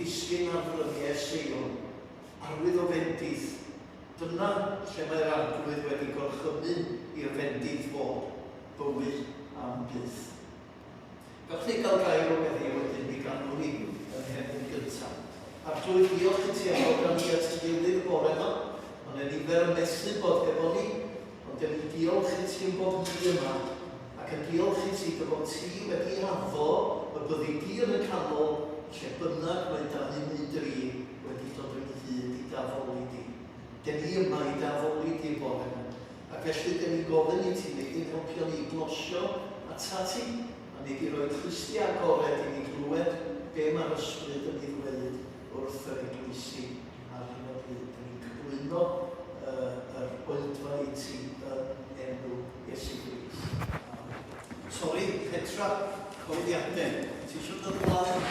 disgyn ar fryniau Sion, arwydd o fendith. Dyna lle mae'r arglwydd wedi gorchymyn i'r fendith fod, bywyd am byth. Gawch chi gael gair o heddiw wedyn i ganol hi yn hefyd gyntaf. A'r drwy diolch i ti am fod gan i at y gilydd y bore yma. Ond yn nifer y mesur bod efo ni, ond yn diolch i ti am bod ni yma. Ac yn diolch i ti bod ti wedi addo y byddi di yn y canol lle bynnag mae 2013 wedi dod yn hyd i dafolu di. Den ni yma i dafolu di bore yma. Ac felly den ni gofyn i ti wneud i'n helpu ni glosio ata ti. A ni di roi Christi agored i ni glywed be mae'r ysbryd yn ei ddweud wrth yr eglwysi ar hyn o bryd. Ni'n cyflwyno yr oedfa i ti yn enw Iesu Grist. Sori, Petra, cofidiadau. Ti eisiau dod ymlaen?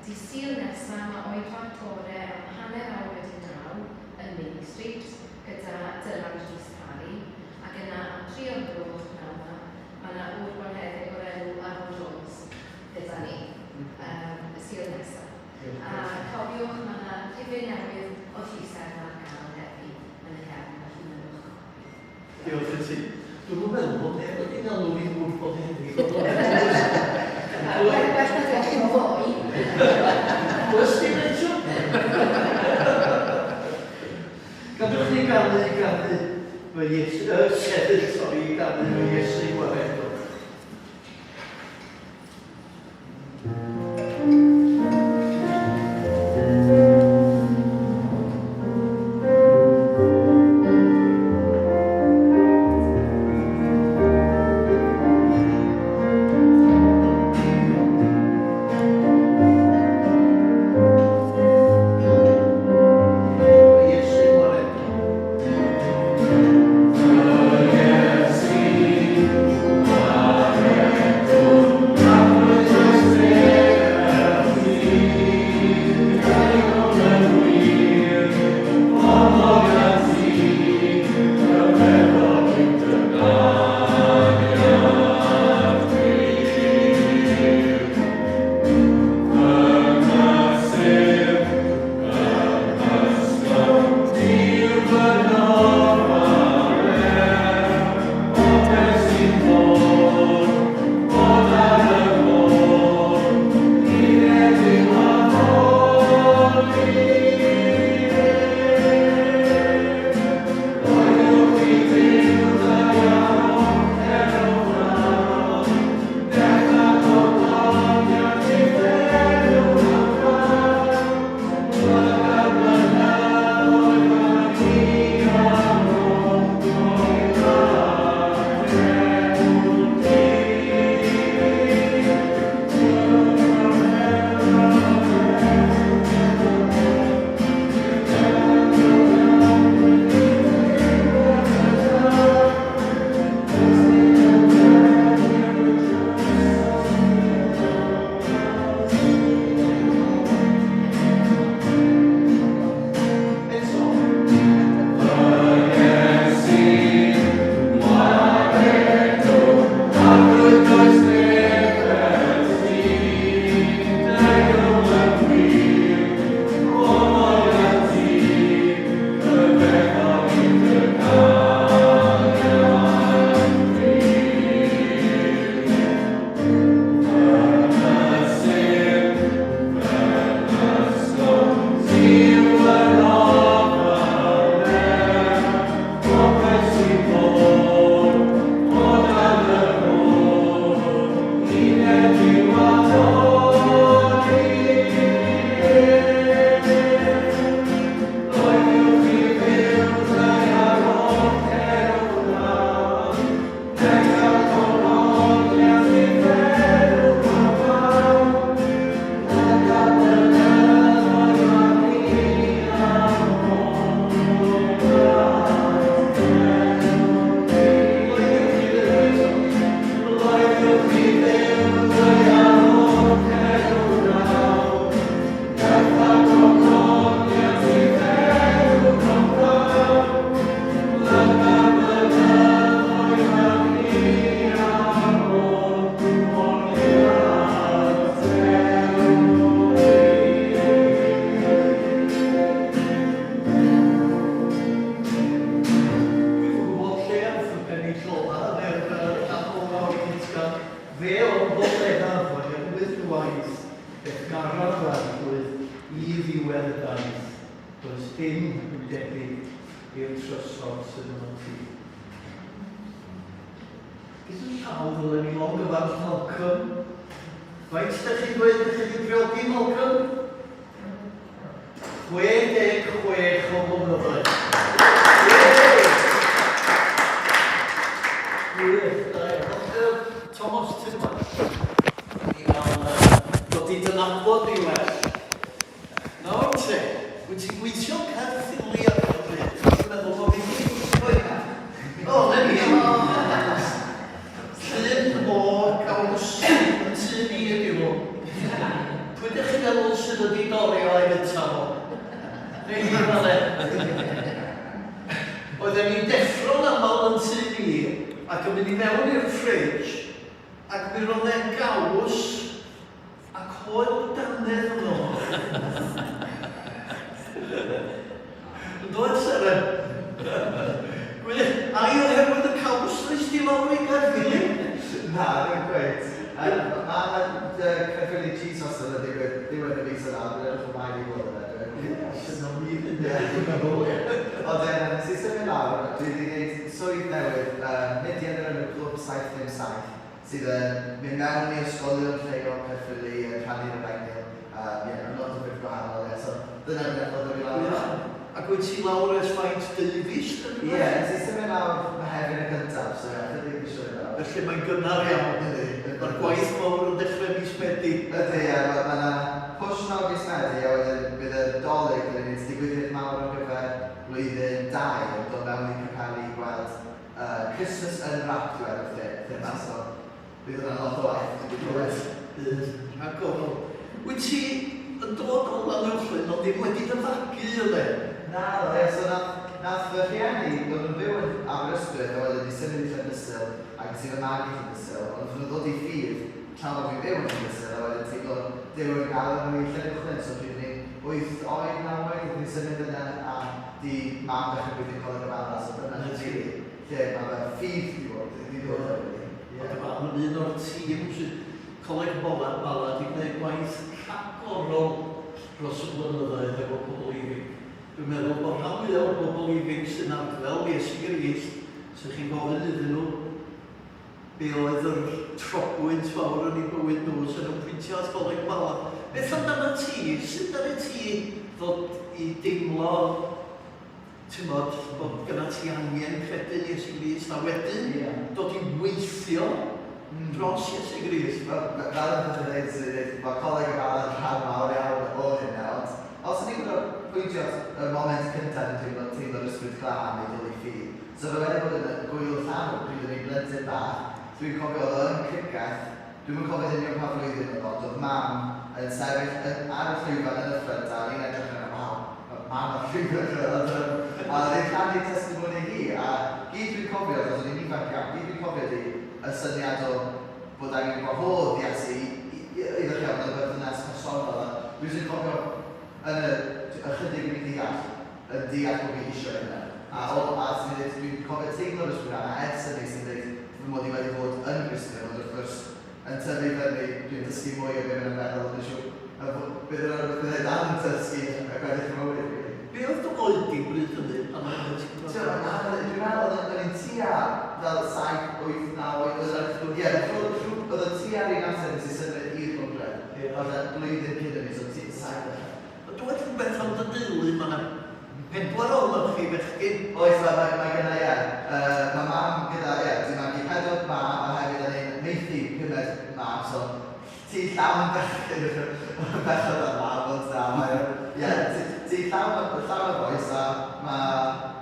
Di Sul nesaf mae oedfa tore am hanner awr wedi 9 yn Main Street gyda Dylan Rhys Parry ac yna am 3 o'r gloch nawr mae yna wrthon heddiw o'r enw Aaron Jones gyda ni y Sul nesaf. A cofiwch mae yna rhifyn newydd o llusern ar gael heddi yn y cefn felly mynwch. Diolch i ti. Dwi'n meddwl bod neb wedi'n alw i'n wrthon heddi. Well na ddech chi'n fwy. Oes ti'n eisiau? Gadwch ni ganu fy sefyll, sori, ganu fy Iesu wahanol. Yes, dim yn debyg i'r trysor sydd yn ti. Gyda'n llaw ddylen ni long gyfarch Malcolm. Faint ydych chi'n dweud ydych chi'n priogi Malcolm? 66 o flynyddoedd. Thomas, ti'n dod i dynabod ni well. Nawr te, wyt ti'n gweithio Caerphilly ar y bryd? Dwi'n meddwl bod fi'n gweithio. O, na ni. Llun o gaws yn tu ni ydi nhw. Pwy ydych chi'n meddwl sydd wedi dorio a'i gyntaf o? Neu hi fel e. Oedden ni'n deffro'n aml yn tu ni ac yn mynd i mewn i'r ffridge ac mi roedd e'n gaws ac hoel dannedd yno. Yn dod Seren? Ai oherwydd y caws nes di lawr i Caerphilly? Na, ddim gweud. Mae Caerphilly cheese sauce yn y diwedd y fus yna, dwi'n edrych o maen i fod yna. Sy'n o'n mi fynd e. Ond nes i symud lawr, dwi wedi gwneud swydd newydd, mudiad yn y clwb 757, sydd yn mynd mewn i ysgolion lleol Caerphilly yn rhannu'r rhaenil. Yn lot o beth gwahanol, so dyna'n meddwl dwi lawr. Ac wyt ti lawr ers faint Davies? Ie, nes i symud lawr Mehefin y gyntaf, so chydig i siwr lawr. Felly mae'n gynnar iawn. Mae'r gwaith mawr yn dechrau mis Medi. Ydy, mae yna push mawr mis Medi, a wedyn bydd y dolyg yn ei digwyddiad mawr o gyfer blwyddyn 2 yn dod mewn i Capelli i gweld Christmas yn Rapture o'r thema, so bydd yna lot o waith yn digwydd. Rhagofol. Wyt ti yn dod o Llanuwchlyn, ond ddim wedi dyfagu yle? Na, so nath fy rhieni dod yn byw yn Aberystwyth a wedyn i symud i Llandysul ac sy'n fy magu i Llandysul, ond fy ddod i ffydd tra bod fi'n byw yn Llandysul a wedyn ti'n dod Dyw yn gael yn wyth Llanuwchlyn, so pryd ni 8 oed, 9 oed, wedi symud yna a di mam ddechrau gweithio Coleg y Bala, so dyna ni lle mae fe ffydd i fod, wedi dod o wedi. Ond un o'r tîm sydd Coleg Bala wedi gwneud gwaith rhagorol dros y blynyddoedd efo pobl ifig. Dwi'n meddwl bod rhan fwyaf o'r bobl ifig sy'n arddel Iesu Grist, sy'n chi'n gofyn iddyn nhw be oedd yr trobwynt fawr yn ei bywyd nhw sy'n nhw'n pwyntio at Coleg Bala. Beth amdano ti? Sut ar y ti ddod i deimlo bod gyda ti angen credu Iesu Grist a wedyn dod i weithio dros Iesu Grist? Fel yn dweud, mae Coleg y Bala yn rhan mawr iawn o hynna, ond os ydych chi'n gwybod pwyntio y moment cyntaf yn teimlo'r ysbryd glân neu dod i ffydd. So fe wedi bod yn gwyl llanw pryd yn ei blentyn bach. Dwi'n cofio oedd yn criceth, dwi'n yn cofio hynny o'n pa flwyddyn oedd, oedd mam yn sefyll ar y llwyfan yn y ffrynt a ni'n edrych yna, waw, mam ar llwyfan a oedd e'n rhannu testimoni hi a gyd dwi'n cofio, os o'n i'n ifanc iawn, gyd dwi'n cofio di y syniad o bod angen gwahodd Iesu iddo chi am y berthynas personol a dwi'n cofio yn y chydig yn ei deall bod fi eisiau yna. A dwi'n cofio teimlo'r ysbryd yna, ers hynny sy'n dweud fy mod i wedi bod yn Gristion, ond wrth gwrs yn tyfu fyny, dwi'n dysgu mwy o beth yn meddwl, ond eisiau bydd e dan yn dysgu a gweddill yn mywyd i fi. Be oedd dy oed di bryd hynny? Dwi'n meddwl oedd yn tua fel 7, 8, 9 oed, oedd y tua ar un amser sy'n symud i'r Gogledd. Oedd y blwyddyn cyn hynny, so 7. Dwi'n meddwl beth am dy deulu, mae yna 4 ohonoch chi fechgyn. Oes, mae gyda, mae mam gyda, dwi'n magu 4 mam a hefyd yn ein meithi 5 mam, so ti llawn bechgyn bechod o'r mam, ond ti llawn y boes a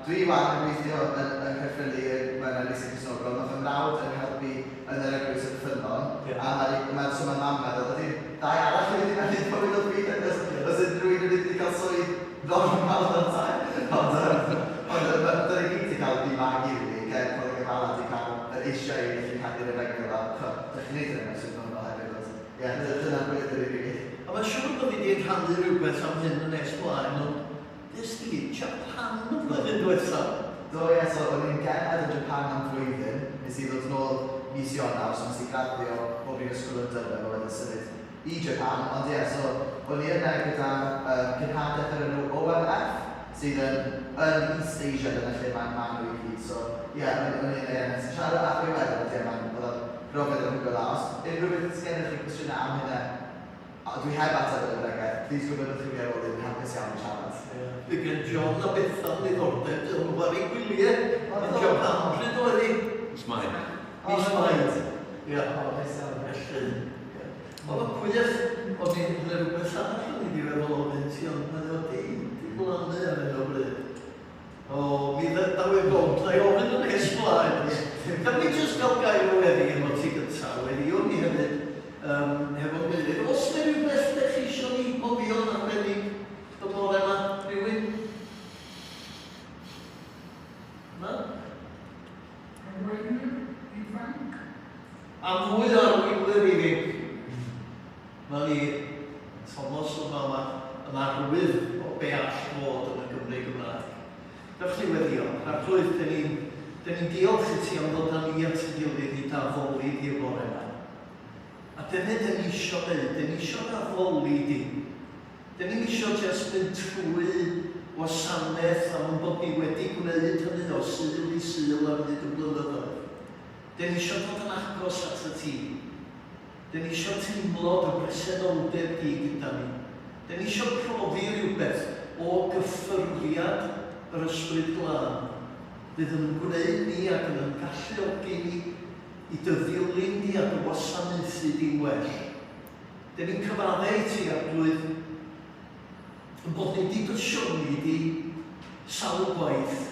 dwi wan yn gweithio yn Caerphilly mewn elusen Cysnogol, mae fy mrawd yn helpu yn yr eglwys yn Ffynnon, a mae mam meddwl, ydy'n dau arall wedi mewn bywyd o byd, os ydyn rhywun wedi cael swydd normal o'n tai. Ond dyna gyd ti cael di magu fi, ger Coleg y Bala ti cael yr eisiau i gallu cadw'r efegol a dych chi'n neud yna sy'n dod o hefyd, ond dyna'n gweithio i fi. A mae'n siŵr bod fi wedi rhannu rhywbeth am hyn yn nes blaen, ond nes di Japan yn flwyddyn diwethaf? Do, so o'n i'n gened yn Japan am flwyddyn, nes i ddod nôl mis Ionawr, so nes i graddio o Brifysgol yn Dyfed o wedyn symud i Japan, ond so o'n i yna gyda cynhadaeth yr enw OMF, sydd yn East Asia, dyna lle mae'n nhw I gyd. So, ie, yn un nes i siarad â chi wedyn, oedd o'n brofiad yn hwnnw dda. Os unrhyw beth sy'n gennych chi cwestiynau am hynna, dwi heb ateb yn ymwneud, please gwybod chi ar ôl i'n hapus iawn i siarad. Fe gen John a Bethan ddiddordeb, dyn nhw war I gwyliau. John am pryd oedd I? Ismail. Ismail. Ie. Felly. Oedd y pwyth, oedd ni'n rhywbeth arall o'n i wedi feddwl o fynd ti, ond mae'n oedd di blannu ar hyn o bryd. O, mi ddadaw e gond, na I ofyn yn es blaen. Gan mi jyst gael gair o weddi yn ti gyntaf, wedi o'n i hefyd hefo gilydd. Os yna rhywbeth ydych chi eisiau ni mobio yn arbennig y bore yma, rhywun? Na? Am fwy ar wylwyr I fi. Mae ni, Thomas yma yn arwydd o be all fod yn y Gymru Gymraeg. Gawch chi weddio, a'r plwydd, dyn ni'n diolch I ti am ddod â ni at ei gilydd I ddafolu di'r bore yma. A dyna dyn ni eisiau gwneud, dyn ni eisiau ddafolu di. Dyn ni'n eisiau just mynd trwy wasanaeth am bod ni wedi gwneud hynny o syl I syl ar hyd y blynyddoedd. Dyn ni eisiau dod yn agos at y ti. Dyn ni eisiau teimlo dy bresenoldeb di gyda ni. Dyn ni eisiau profi rhywbeth o gyffyrddiad yr ysbryd glân. Bydd yn gwneud ni ac yn galluogi ni I dyddilyn ni ac yn wasanaethu di'n well. Dyn ni'n cyfadde I ti ar blwydd yn bod ni wedi bysioni di sawl gwaith.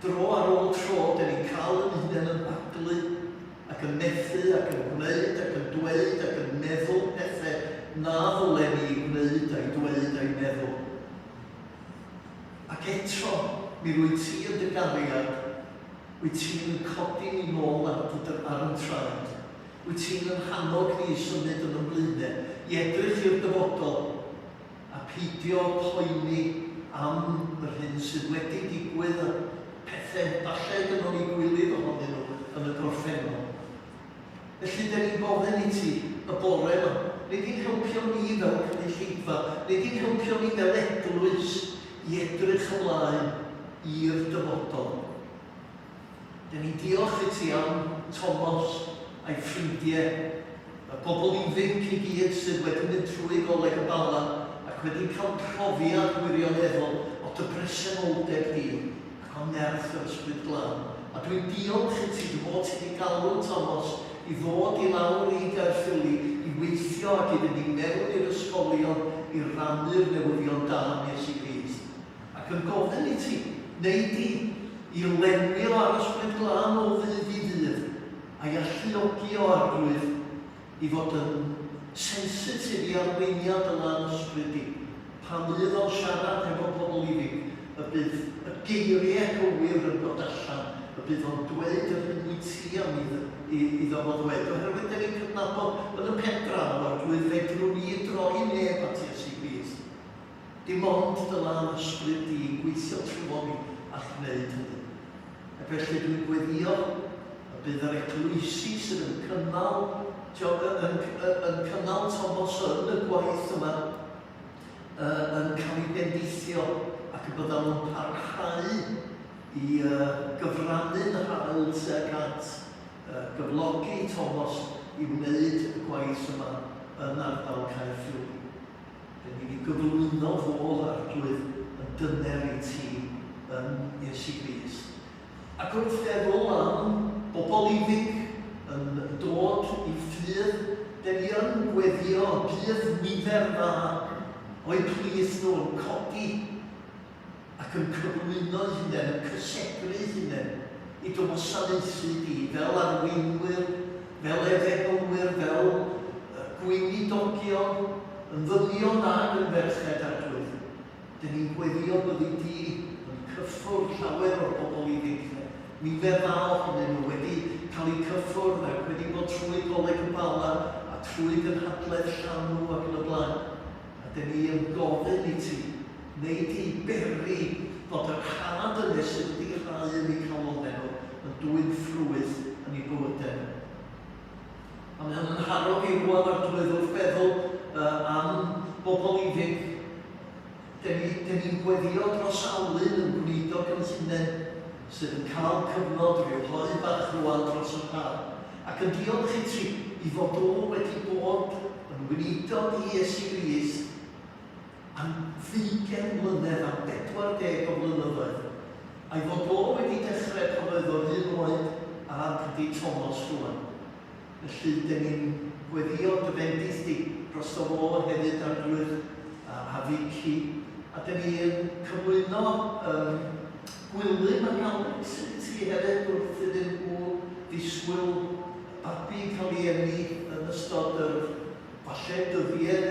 Dro ar ôl tro, dyn ni'n cael yn hunain yn baglu ac yn methu ac yn gwneud ac yn dweud ac yn meddwl pethau na ddylen ni gwneud a'i dweud a'i meddwl. Ac eto, mi rwy ti yn dy gariad, wyt ti'n codi ni nôl ar yn traed. Wyt ti'n hannog ni I symud yn ymlaenau, I edrych i'r dyfodol a peidio poeni am yr hyn sydd wedi digwydd a pethau falle gynnon ni gwylydd ohonyn nhw yn y gorffennol. Felly, dyn ni'n gofyn I ti y bore yma. Nid i'n helpio ni fel cynulleidfa, nid i'n helpio ni fel eglwys I edrych ymlaen i'r dyfodol. Dyn ni'n diolch I ti am Thomas a'i ffrindiau, a bobl ifanc I gyd sydd wedi mynd trwy goleg y bala ac wedi cael profiad wirioneddol o dy bresenoldeb di ac o nerth yr ysbryd glân. A dwi'n diolch I ti dy fod ti wedi galw Thomas I ddod I lawr I Gaerffili, I weithio ac I fynd I mewn i'r ysgolion I rannu'r newyddion da Iesu Grist. Ac yn gofyn I ti, wneud I lenwi o ar ysbryd glân o ddydd I ddydd, a'i alluogi o arglwydd I fod yn sensitif I arweiniad y lan ysbryd I. Pan fydd o'n siarad efo pobl ifanc, y bydd y geiriau cywir yn dod allan, y bydd o'n dweud yr hyn I ti am iddo fo ddweud. Oherwydd dyn ni'n cydnabod yn y pen draw ar glwydd fedrwn ni droi neb at Iesu Grist. Dim ond dy lan ysbryd I gweithio trwy ni a gwneud hynny. A felly dwi'n gweddio y bydd yr eglwysi sydd yn cynnal Thomas yn y gwaith yma yn cael ei bendithio ac y byddan nhw'n parhau I gyfrannu'n hael tuag at gyflogi Thomas I wneud y gwaith yma yn ardal Caerffili. Dyn ni wedi gyflwyno fo arglwydd yn dyner I ti yn Iesu Grist. Ac wrth feddwl am bobl ifanc yn dod I ffydd, dyn ni yn gweddio bydd nifer dda o'i plith nhw yn codi ac yn cyflwyno hunain, yn cysegru hunain I dy wasanaethu di fel arweinwyr, fel efeglwyr, fel gweinidogion, yn ddynion ag yn ferched arglwydd. Dyn ni'n gweddio byddi di yn cyffwrdd llawer o'r bobl ifanc. Nifer dda ohonyn nhw wedi cael eu cyffwrdd ac wedi bod trwy goleg y bala a trwy gynhadledd llanw ac yn y blaen. A dyn ni yn gofyn I ti, wneud I berri bod yr had yna sydd wedi rhai yn ei calonau yn dwy'n ffrwyth yn ei bywydau. A mae hynny'n harog I rwan ar drwydd wrth feddwl am bobl ifanc. Dyn ni'n gweddio dros Alun yn gwneud gynllunau sydd yn cael cyfnod rhyw hoi bach rwan dros y par. Ac yn diolch i ti i fod o wedi bod yn wneudog i Iesu Grist am 20 mlynedd, am 40 o flynyddoedd. A'i fod o wedi dechrau pan oedd o'r 1 oed a gyda Thomas rwan. Felly, dyn ni'n gweddio dy bendith di dros o fo hefyd ar drwydd a Vicky. A dyn ni'n cyflwyno gwylym yn Alex ti hefyd wrth iddyn nhw ddisgwyl babi cael ei enni yn ystod yr falle dyddiau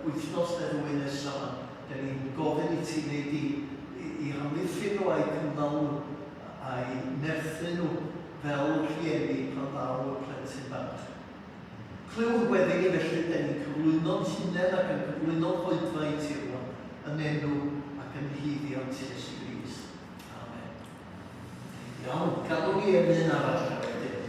wythnos neu ddwy nesaf. Dyn ni'n gofyn i ti wneud i hamddiffyn nhw a'i cynnal nhw a'i nerthu nhw fel rhieni pan ddaw y plentyn bach. Clyw weddi felly dyn ni'n cyflwyno'n hunain ac yn cyflwyno'n hoedfa i ti rwan yn enw ac yn hyddiant Iesu Grist. Amen. Iawn, gadw ni emyn arall wedyn.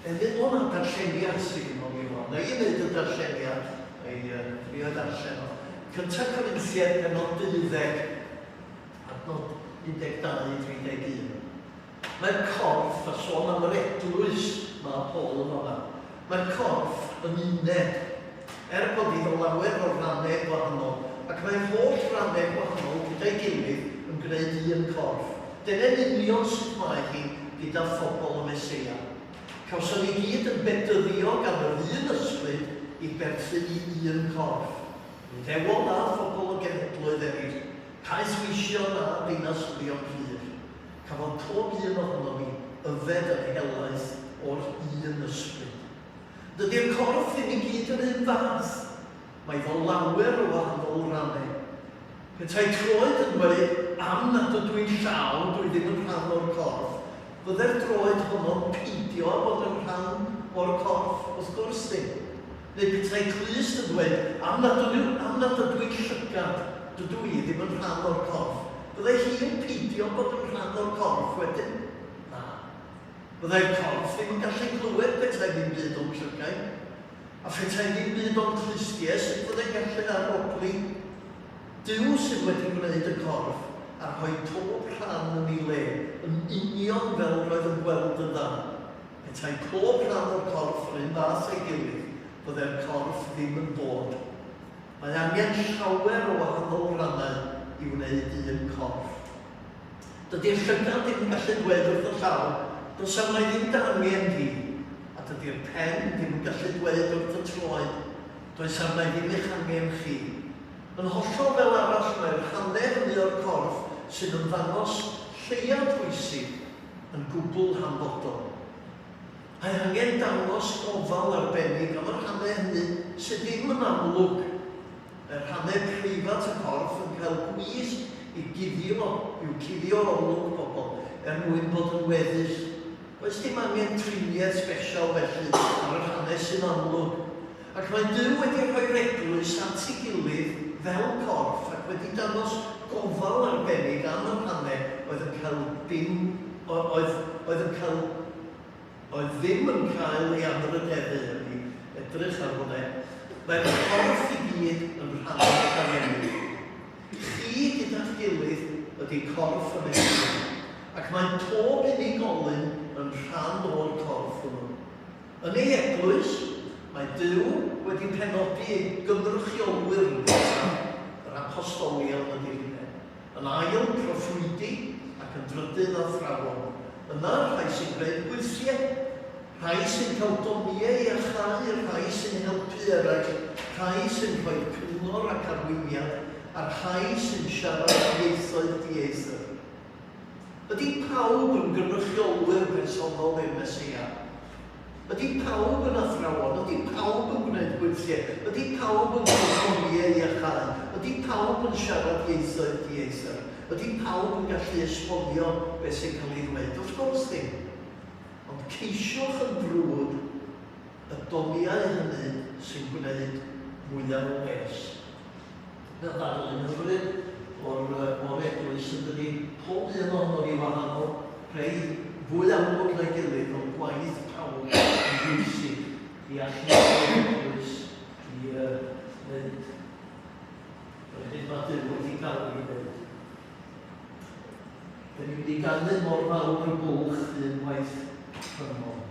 Emyn o'n darlleniad sy'n o'n i fod. Na i wneud y darlleniad, fi o darllen o. Cyntaf Corinthiaid penod 12, adnod 12-31. Mae'r corff, a sôn am yr eglwys mae Paul yn o'na. Mae'r corff yn uned, bod iddo lawer o'r rannau gwahanol, ac mae'r holl rannau gwahanol gyda'i gilydd yn gwneud un corff. Dyna'n union sydd mae hi gyda phobl y Mesia. Cawson ni gyd yn bedyddio gan yr un ysbryd i berthyn i un corff. Ddewol na phobl o genedloedd eraill, cais wisio na ddinasyddio clir. Cafodd pob un ohono ni yfed yn helaeth o'r un ysbryd. Dydy'r corff ddim i gyd yn un fath. Mae fel lawer o wahanol rannau. Petai troed yn dweud am nad ydw i'n llawn, dwi ddim yn rhan o'r corff. Byddai'r droed honno'n peidio bod yn rhan o'r corff, wrth gwrs ddim. Neu petai clust yn dweud am nad ydw i'n llygad, dydw i ddim yn rhan o'r corff. Byddai hi yn peidio bod yn rhan o'r corff wedyn? Na. Byddai'r corff ddim yn gallu clywed petai ddim byd o'n llygau. A petai ddim byd o'n clustiau sydd byddai'n gallu arogli. Dyw sydd wedi gwneud y corff a rhoi pob rhan yn ei le yn union fel roedd yn gweld y dda. Petai pob rhan o'r corff yn un fath ei gilydd, byddai'r corff ddim yn bod. Mae angen llawer o wahanol rannau i wneud un corff. Dydy'r llygad ddim yn gallu dweud wrth y llaw, does am mai ddim dangen hi, a dydy'r pen ddim yn gallu dweud wrth y troed, does am mai ddim eich angen chi. Yn hollol fel arall mae'r rhannau hynny o'r corff sydd yn ddangos lleiad bwysig yn gwbl hanfodol. Mae angen dangos gofal arbennig am y rhannau hynny sydd ddim yn amlwg. Y rhannau preifat y corff yn cael gwys i'w cuddio olwg bobl mwyn bod yn weddill. Oes dim angen triniaeth sbesial felly ar y rhannau sy'n amlwg. Ac mae Duw wedi rhoi'r eglwys at ei gilydd fel corff ac wedi dangos gofal arbennig am y rhannau oedd ddim yn cael ei anrydeddu yn ei edrych ar hwnna. Mae'r corff i gyd yn rhannau arbennig. Chi gyda'ch gilydd ydy corff y Mesia, ac mae'n pob unigolyn yn rhan o'r corff hwnnw. Yn ei eglwys, mae Duw wedi penodi ei gynrychiolwyr yr apostolion y dirnau. Yn ail proffwydi ac yn drydydd athrawon. Yna rhai sy'n gwneud gweithiau, rhai sy'n cael domiau i achau, rhai sy'n helpu eraill, rhai sy'n rhoi cyngor ac arweiniad, a'r rhai sy'n siarad ieithoedd dieithr. Ydy pawb yn gynrychiolwyr personol i'r Mesia? Ydy pawb yn athrawon? Ydy pawb yn gwneud gweithiau? Ydy pawb yn gwneud i achau? Ydy pawb yn siarad ieithoedd dieithr? Ydy pawb yn gallu esbonio beth sy'n cael ei ddweud? Wrth gwrs ddim. Ond ceisiwch yn drwg y domiau hynny sy'n gwneud mwyaf o les. Dyna ddarlun hyfryd o'r eglwys yn dydi pob un ohono ni wahanol, rhai fwy amlwg na'i gilydd, ond gwaith pawb yn bwysig i allu o'r eglwys i wneud Da ni'n mynd i gannu mor fawr y bwlch unwaith rhymol.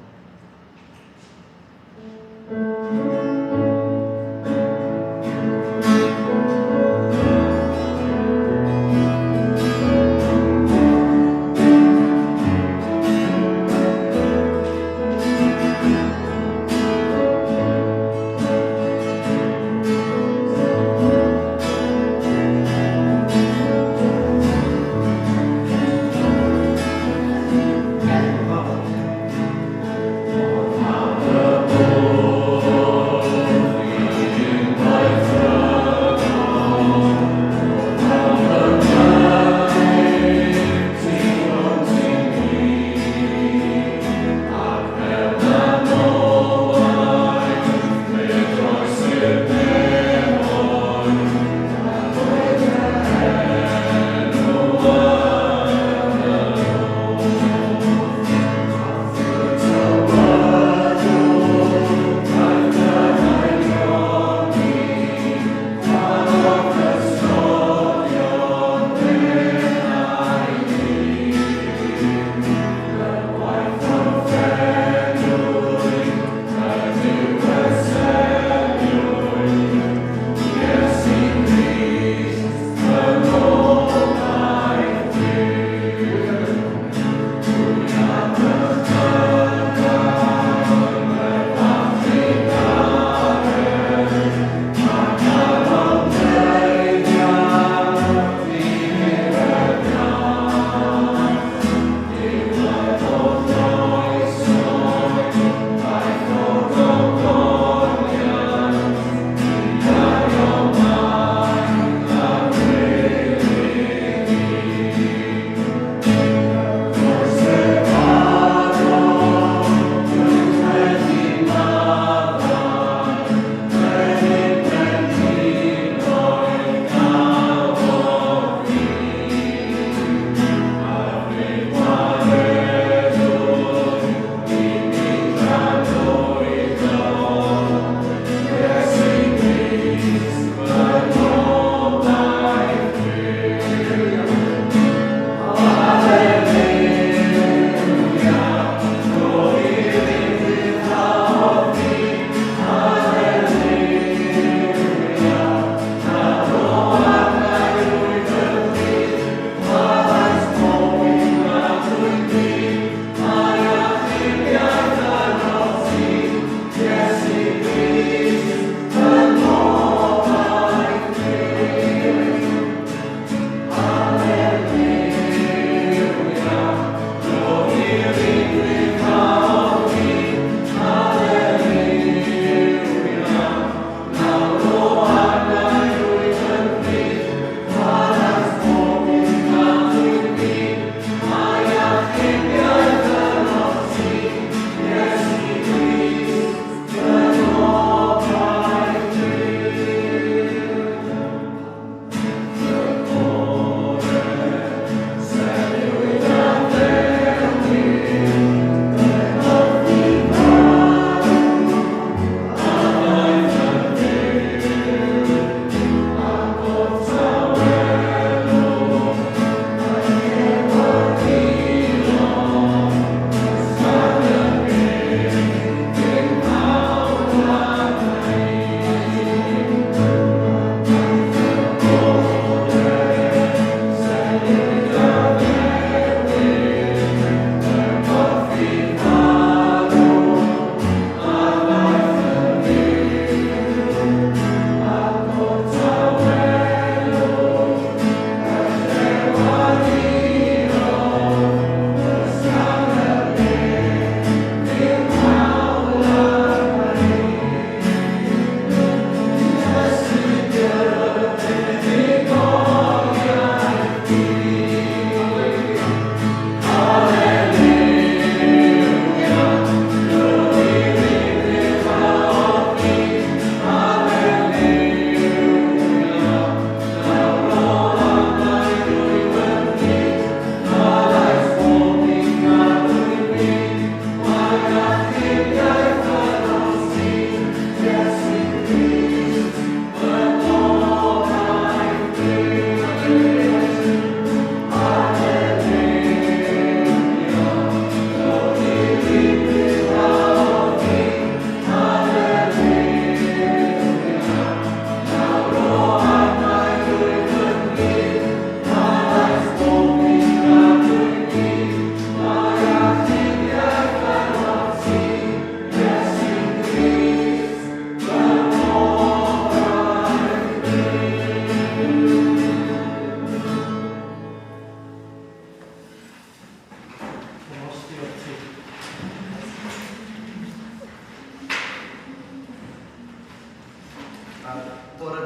Bore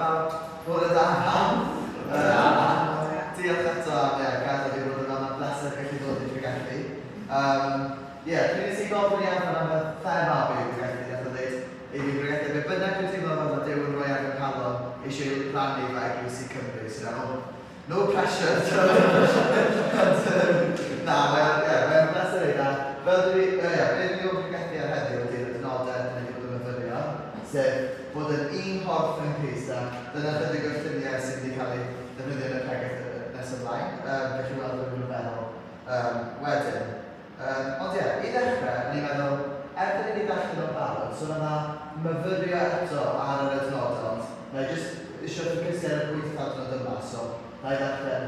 da pam. Diolch eto am gadael fi fod yma, mae'n bleser gallu dod i'r pregethu. Dwi'n nes i gofyn i Anfon am y thema fi i'r pregethu, nath o dweud i fi pregethu. Be bynnag dwi'n teimlo fel mae Duw yn rhoi ar fy nghalon eisiau rhannu fe Eglwys Cymru. So, no pressure. Na, mae'n bleser i na. Fel be dwi'n gwybod pregethu ar heddiw ydy'r adnodau dyn ni wedi bod yn myfyrio, sef bod yn un horff yn Crist, a dyna chydig o'r lluniau sydd wedi cael ei ddefnyddio yn y pregeth nes ymlaen, felly weld yn meddwl wedyn. Ond i ddechrau, ni'n meddwl, erbyn i ni ddechrau nhw'n barod, so yna myfyrio eto ar yr adnodau, ond na i jyst eisiau ffocysu ar y 8 adnod yma, so na i ddechrau.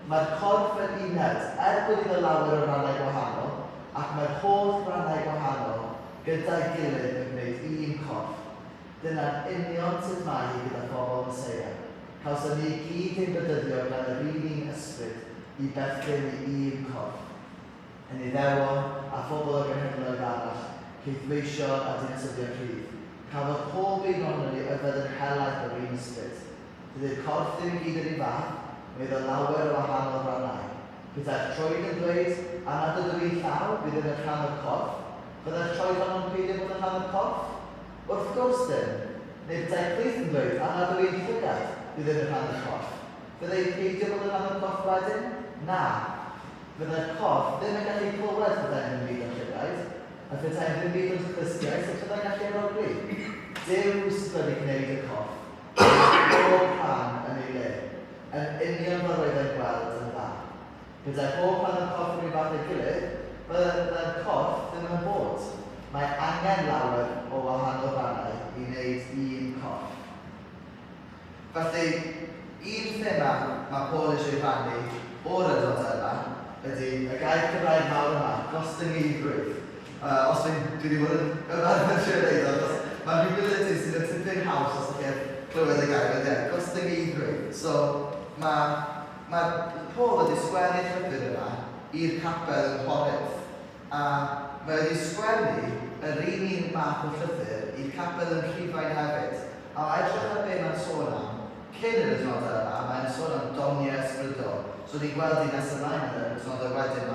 Mae'r corff yn uned, bod iddo lawer o rannau gwahanol, ac mae'r holl rannau gwahanol gyda'i gilydd yn gwneud un corff. Dyna'n union sut mae hi gyda phobl Meseia. Cawson ni gyd ein bydyddio gan yr un ysbryd i berthyn i un corff. Yn Iddewon a phobl o genhedloedd arall, ceithweision a dinasyddion rhydd. Cafodd pob un ohono ni yfed yn helaeth o'r un ysbryd. Dydy'r corff ddim i gyd yn ei fath, mae iddo lawer o wahanol rannau. Byddai'r troed yn dweud, a nad ydw i llaw bydd yn y rhan o'r corff. Byddai'r troed honno'n peidio bod yn rhan o'r corff? Wrth gwrs dyn, neu byddai'r plith yn dweud, a nad ydw i'n llygad bydd yn y rhan o'r corff. Byddai'n peidio bod yn rhan o'r corff wedyn? Na. Byddai'r corff ddim yn gallu clywed byddai'n ddim byd o'r llygad, a byddai'n ddim byd o'r chlystiau, sef byddai'n gallu arogli. Dyw sydd wedi gwneud y corff. Bob rhan yn ei le, yn union fel roedd e'n gweld yn dda. Byddai bob rhan o'r corff yn ei fath ei gilydd, byddai'r corff ddim yn bod. Mae angen lawer o wahanol rannau i wneud un corff. Felly, un thema mae Paul eisiau rhannu o'r adnodau yma ydy y gair Cymraeg mawr yma, gostyngeidrwydd. Os dwi wedi bod yn ymarfer trio wneud o, mae'n humility sydd yn tipyn haws os ydych chi'n clywed y gair, gostyngeidrwydd. So, mae Paul wedi sgwennu'r llyfr yma i'r capel yn Corinth. A mae wedi sgwennu yr un math o llyfr i'r capel yn Rhufain hefyd. A edrych ar be mae'n sôn am, cyn yr adnodau yma, mae'n sôn am doniau ysbrydol. So ni'n gweld i nes ymlaen yn yr adnodau wedyn,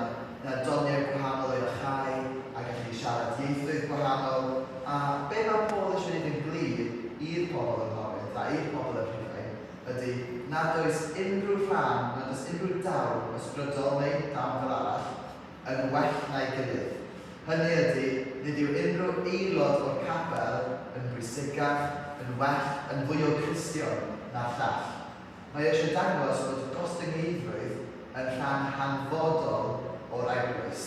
mae doniau gwahanol o'i chai, a gallu siarad ieithoedd gwahanol. A be mae Paul eisiau gwneud yn glir i'r pobl yn Corinth, a i'r pobl yn Rhufain, ydy nad oes unrhyw rhan, nad oes unrhyw dawn ysbrydol neu dawn fel arall, yn well na'i gilydd. Hynny ydy, nid yw unrhyw aelod o'r capel yn bwysicach, yn well, yn fwy o Cristion na'r llall. Mae eisiau dangos bod gostyngeidrwydd yn rhan hanfodol o'r eglwys.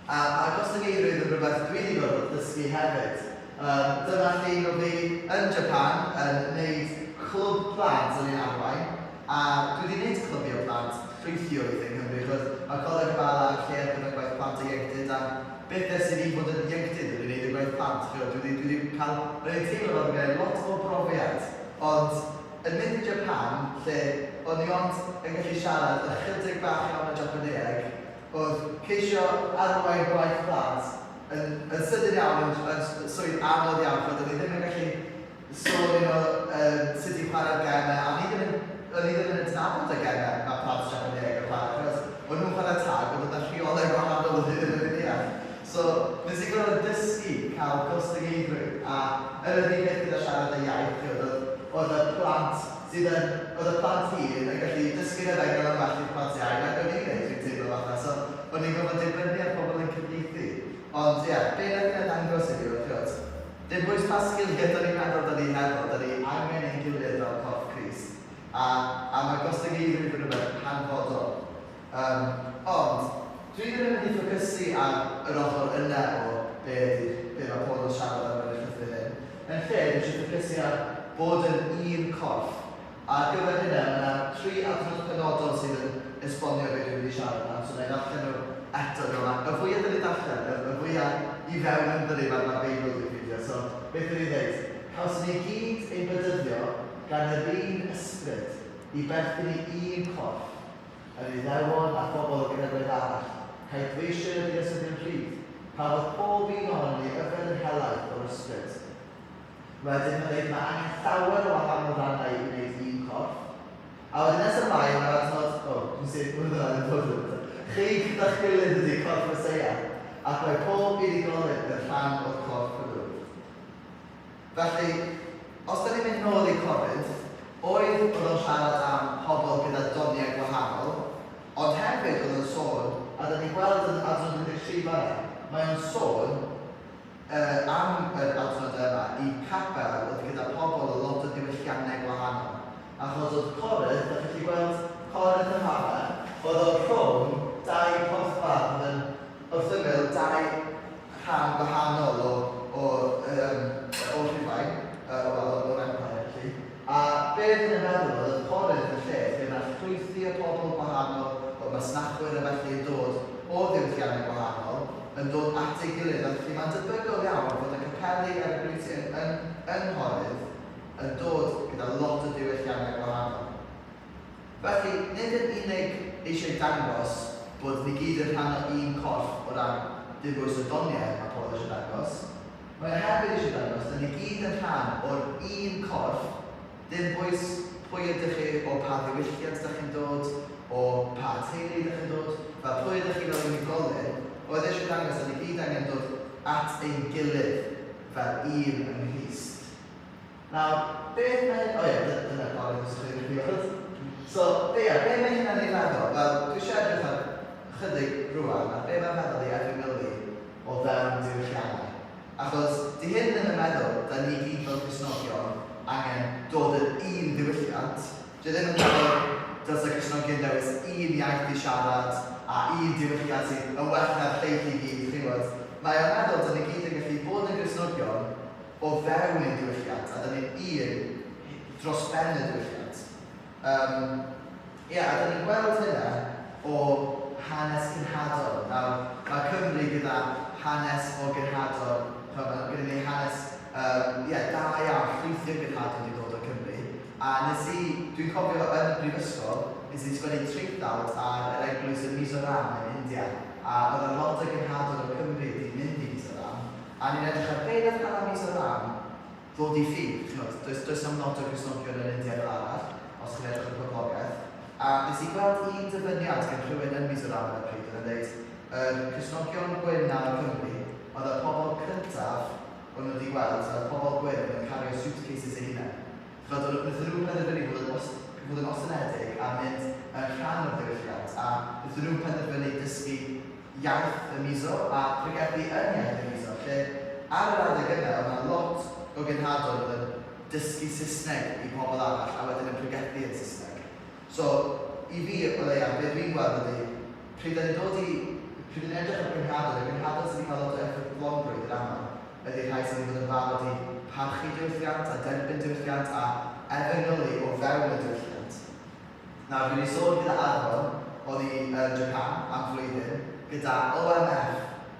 A gostyngeidrwydd yn rhywbeth dwi wedi gorfod dysgu hefyd. Dyma llun o fi yn Japan yn gwneud clwb plant yn ein arwain, a dwi wedi gwneud clwbio plant ffrwythioedd yng Nghymru, achos mae Coleg Bala yn lle gyda gwaith plant a ieuenctid, a beth sydd wedi bod yn ieuenctid yn gwneud y gwaith plant. Dwi wedi cael, rwy'n teimlo fel gwneud lot o brofiad, ond yn mynd i Japan, lle o'n i ond yn gallu siarad ychydig bach iawn o Japaneeg, oedd ceisio arwain gwaith plant yn sydyn iawn, yn swydd anodd iawn, oedd o'n i ddim yn gallu sôn o sut i chwarae'r gemau, a o'n i ddim yn adnabod y gemau mae plant Japaneeg yn chwarae, achos o'n nhw'n chwarae tag, oedd yna rheolau gwahanol oedd ddim yn deall. So, nes i gorfod dysgu cael gostyngeidrwydd, a yn yr un beth gyda siarad y iaith, oedd y plant hun yn gallu dysgu'n efengyl yn well i'r plant iau, ac o'n i'n gwneud dwi'n teimlo fatha, so o'n i'n gofod dibynnu ar pobl yn cyfieithu. Ond be nath i'n dangos i fi oedd chiod, dim bwys pa sgiliau o'n i'n meddwl da ni hefo, da ni angen ein gilydd fel corff Crist. A mae gostyngeidrwydd yn rhywbeth hanfodol. Ond, dwi ddim yn mynd i ffocysu ar yr ochr yna o be mae Paul yn siarad am yn y llyfr hyn. Yn lle, dwi eisiau ffocysu ar bod yn un corff. A ar gyfer hynny, mae yna 3 adnod penodol sydd yn esbonio beth dwi wedi siarad am, so na i ddarllen nhw eto nhw. Y fwyaf dyn ni darllen, y fwyaf i fewn yn dyn ni mae'r Beibl dwi'n ffidio. So, beth dwi'n dweud? Cawson ni gyd ein bydyddio gan yr un ysbryd i berthyn i un corff. Yn Iddewon a phobl o genhedloedd arall, caethweision a dinasyddion rhydd, cafodd pob un ohono ni yfed yn helaeth o'r ysbryd. Wedyn mae'n dweud mae angen llawer o wahanol rannau i wneud un corff. A wedyn nes ymlaen, mae'r adnod, dwi'n sy'n mwyn yn dod. Chi gyda'ch gilydd ydy corff Meseia, ac mae pob unigolyn yn rhan o'r corff Cristnogol. Felly, os da ni'n mynd nôl i Corinth, oedd o'n siarad am pobl gyda doniau gwahanol, ond hefyd oedd yn sôn, a da ni'n gweld yn adnod 13 fanna, mae o'n sôn am yr adnod yma i capel oedd gyda pobl o lot o diwylliannau gwahanol. Achos oedd Corinth, da chi'n gweld Corinth yn hama, oedd o rhwng dau porthbad yn wrth ymyl dau rhan gwahanol o'r Rhufain, o'r Empire, felly. A beth yn y meddwl oedd Corinth yn lle, lle mae llwythi o pobl gwahanol, o masnachwyr yn felly yn dod o ddiwylliannau gwahanol, yn dod at ei gilydd. A felly mae'n debygol iawn fod y capeli ar y bryd yn Corinth yn dod gyda lot o diwylliannau gwahanol. Felly, nid yn unig eisiau dangos bod ni gyd yn rhan o un corff o ran dim bwys o doniau mae Paul eisiau dangos. Mae'n hefyd eisiau dangos, da ni gyd yn rhan o'r un corff, dim bwys pwy ydych chi o pa ddiwylliant ydych chi'n dod, o pa teulu ydych chi'n dod, fa pwy ydych chi fel unigolyn, oedd eisiau dangos da ni gyd angen dod at ein gilydd fel un yn Nghist. Nawr, beth mae... dyna'r gorau os ydych chi'n gwybod. So, beth mae hynna'n ei feddwl? Wel, dwi eisiau edrych ar chydig rwan, a beth mae'n meddwl i efengylu o fewn diwylliannau. Achos, di hyn yn y meddwl, da ni gyd fel Cristnogion angen dod yn un diwylliant. Dwi ddim yn meddwl dros y Cristnogion dewis un iaith i siarad a un diwylliant sy'n yn well na'r lleill i gyd, chi'n gwybod. Mae o'n meddwl da ni gyd yn gallu bod yn Cristnogion o fewn ein diwylliant, a da ni'n un dros ben y diwylliant. A da ni'n gweld hynna o hanes gynhadol. Nawr, mae Cymru gyda hanes o gynhadol, gyda ni hanes da iawn, llwythio gynhadol wedi dod o Cymru. A dwi'n cofio yn y brifysgol, nes i sgwennu treiglawd ar yr eglwys yn Mizoram yn India. A oedd yna lot o gynhadol o Cymru wedi mynd i Mizoram. A ni'n edrych ar beth oedd cael Mizoram ddod i ffydd. Does am lot o Cristnogion yn India fel arall, os chi'n edrych ar y poblogaeth. A nes i gweld un dyfyniad gan rhywun yn Mizoram yn y pryd yn dweud, Cristnogion gwyn ar Cymru, oedd y pobl cyntaf o'n nhw wedi gweld, oedd y pobl gwyn yn cario suitcases eu hunain. Chod, wnaethon nhw'n penderfynu fod yn ostenedig a mynd yn rhan o'r diwylliant, a wnaethon nhw'n penderfynu dysgu iaith y Mizo a pregethu yn iaith y Mizo, lle ar yr adeg yna, oedd yna lot o gynhadol oedd yn dysgu Saesneg i pobl arall a wedyn yn pregethu yn Saesneg. So, i fi, beth dwi'n gweld ydy, pryd yn edrych ar gynhadol, y gynhadol sydd wedi cael lot o effaith blongrwydd yn aml, ydy rhai sydd wedi bod yn barod i parchu diwylliant a derbyn diwylliant a efengylu o fewn y diwylliant. Nawr, dwi'n ei sôn gyda Arfon, oedd hi yn Japan am flwyddyn, gyda OMF.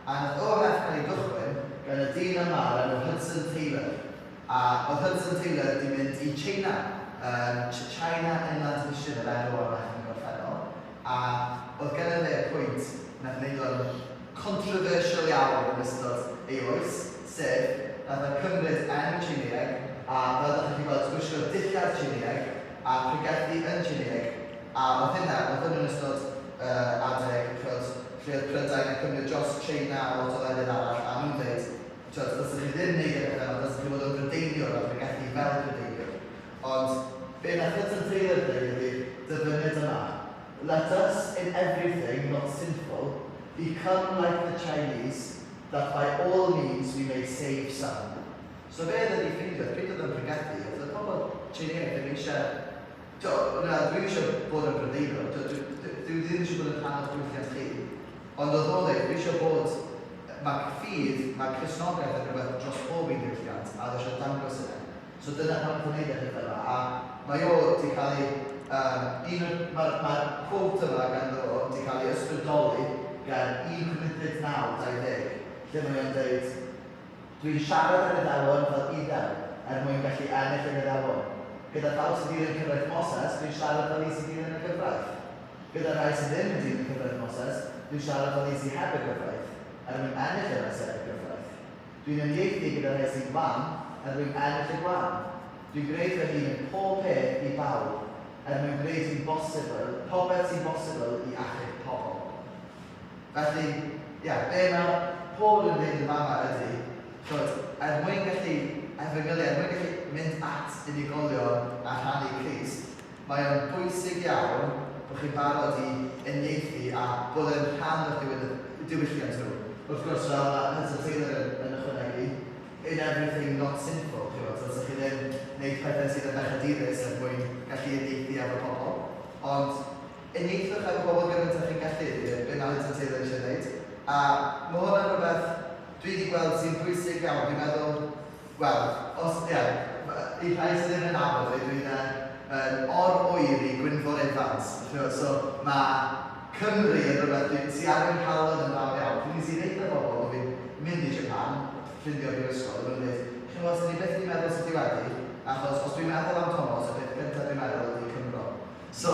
A nath OMF cael ei gychwyn gan y dyn yma enw Hudson Taylor. A oedd Hudson Taylor wedi mynd i China, China Inland Mission yr enw OMF yn gorffennol. A oedd gen fe y pwynt nath wneud o'n controversial iawn yn ystod ei oes, sef nath o'n cymryd enw Tsieineeg, a fel ydych chi'n gweld gwisgo dillad Tsieineeg a pregethu yn Tsieineeg. A oedd hynny'n ystod adeg, lle oedd Prydain yn cymryd dros China a lot o lefydd arall, a nhw'n dweud, dylsech chi ddim wneud eich yma, dylsech chi fod yn Brydeiniwr a pregethu fel Brydeiniwr. Ond, be nath Hudson Taylor dweud ydy, dyfyniad yma. Let us, in everything not sinful, become like the Chinese, that by all means we may save some. So fe ydy ffeindio, pryd oedd yn pregethu, oedd y pobl Tsieineeg ddim eisiau... Dwi eisiau bod yn Brydeiniwr, dwi ddim eisiau bod yn rhan o'r diwylliant chi. Ond oedd o'n dweud, dwi eisiau bod... Mae Cristnogaeth yn rhywbeth dros bob un diwylliant, a dwi eisiau dangos yna. So dyna pan gwneud eich yma, a mae o wedi cael ei... Mae'r quote yma gan o wedi cael ei ysbrydoli gan 1 Corinthians 9:20, lle mae o'n dweud, dwi'n siarad yn y ddewon fel Iddew, mwyn gallu ennill yn y ddewon. Gyda pawb sydd yn cyfraith Moses, dwi'n siarad fel sydd yn y cyfraith. Gyda rhai sydd ddim yn y cyfraith Moses, dwi'n siarad fel sydd heb y cyfraith, mwyn ennill yn y cyfraith. Dwi'n ymieithu gyda rhai sydd fan, mwyn ennill y gwan. Dwi'n gwneud fy hun yn pob peth I bawb, mwyn gwneud hi'n bosibl, popeth sy'n bosibl I achub pobl. Felly, be mae Paul yn dweud yn fama ydy, mwyn gallu efengyliad, mwyn gallu mynd at unigolion a rhannu Crist, mae o'n bwysig iawn bod chi'n barod I uniaethu a bod yn rhan o'r diwylliant nhw. Wrth gwrs, fel mae Peter Taylor yn ychwanegu, in everything not sinful, os ydych chi ddim wneud pethau sydd yn bechadurus mwyn gallu uniaethu efo pobl. Ond, uniaethwch efo pobl gymaint â chi'n gallu, be mae Peter Taylor eisiau gwneud. A mae hwnna'n rhywbeth dwi wedi gweld sy'n bwysig iawn. Dwi'n meddwl, wel, I rhai sydd ddim yn nabod fi, dwi'n or-wyr I Gwynfor Evans. So, mae Cymru yn rhywbeth sy'n arwain halon yn ddaw iawn. Dwi'n sy'n eitha bobl bod fi'n mynd I Japan, ffrindio fi'r ysgol, yn dweud, chi'n gwybod, sy'n ni beth ni'n meddwl sydd wedi, achos os dwi'n meddwl am Thomas, y beth gyntaf dwi'n meddwl ydy Cymro. So,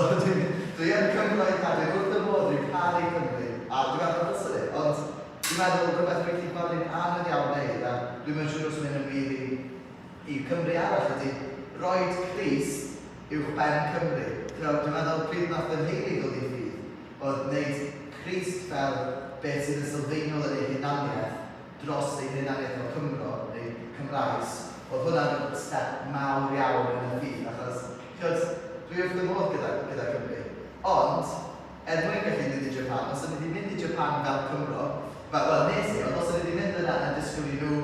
dwi yn Cymro I cadw, wrth y modd dwi'n cael Cymru, a dwi'n meddwl yn syni, ond dwi'n meddwl rhywbeth dwi'n gallu bod yn anodd iawn wneud, a dwi'n meddwl siŵr os mynd yn wir I Cymru arall ydy, roed Crist uwch ben Cymru. Dwi'n meddwl pryd nath yn heili ddod I ffydd, oedd wneud Crist fel beth sydd yn sylfaenol yn ei hunaniaeth dros ei hunaniaeth o Cymro, neu Cymraes, oedd hwnna'n step mawr iawn yn y ffydd, achos dwi wrth y modd gyda Cymru. Ond, mwyn gallu mynd I Japan, os ydym wedi mynd I Japan fel Cymro, wel nes I, ond os ydym wedi mynd yna yn disgwyl I nhw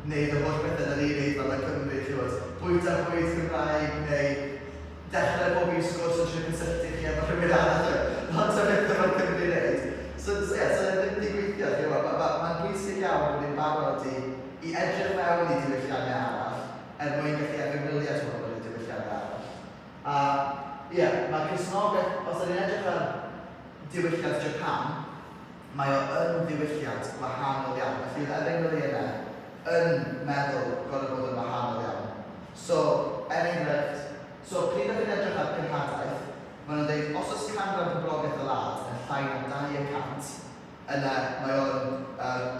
wneud y holl bethau yn ei wneud fel y Cymru, bwyd ar bwyd Cymraeg, neu dechrau bob I sgwrs yn siŵr cysylltu chi efo rhywun arall, ond y beth o'r Cymru wneud. So ddim wedi gweithio, mae'n bwysig iawn bod ni'n barod I edrych mewn I diwylliannau arall, mwyn gallu efengyliad hwn o'r diwylliannau arall. A mae Cristnogaeth, os ydym edrych ar diwylliant Japan, mae o'n ddiwylliant wahanol iawn. Felly efengyliad yna yn meddwl gorau bod yn wahanol iawn. So, enghraifft, pryd ydych chi'n edrych ar cynhadaeth, maen nhw'n dweud, os oes canran poblogaeth y wlad yn llai na 200, yna mae o'n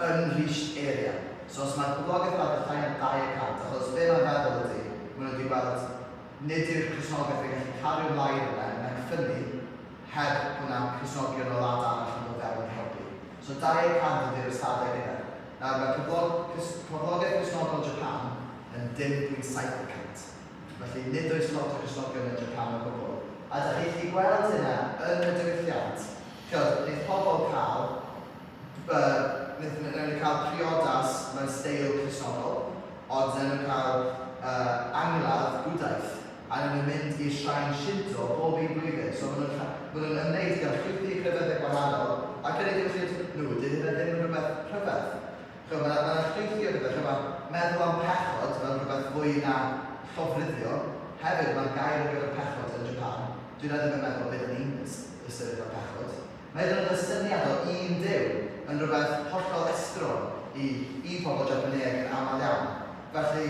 unreached area. So os mae'r poblogaeth y wlad yn llai na 200, achos be mae'n feddwl ydy, maen nhw wedi gweld nid yw'r Cristnogaeth yn gallu cario ymlaen yna yn ffynnu heb hwnna Cristnogion o wlad arall yn dod fewn yn helpu. So 200 ydy'r ystadeg yna. Nawr mae poblogaeth Cristnogol Japan yn 0.7%. Felly nid oes lot o Cristnogion yn Japan o gwbl. A da chi'n gallu gweld hynna yn y diwylliant. Wnaeth pobl cael, wnaethon nhw cael priodas mewn steil Cristnogol, ond wnaethon nhw cael angladd gwdaeth, a wnaethon nhw'n mynd I shrine Shinto bob un blwyddyn. So maen nhw'n ymwneud gan chwythu crefyddau gwahanol, ac yn ei diwylliant nhw, dyd hynny ddim yn rhywbeth rhyfedd. Mae'n chwythu o bethau, meddwl am pechod fel rhywbeth fwy na llofruddio, hefyd mae'r gair ar gyfer pechod yn Japan. Dwi'n ddim yn meddwl beth ni'n ystyried o pechod. Mae yn ystyniad o un Duw yn rhywbeth hollol estron I pobl Japaneeg yn aml iawn. Felly,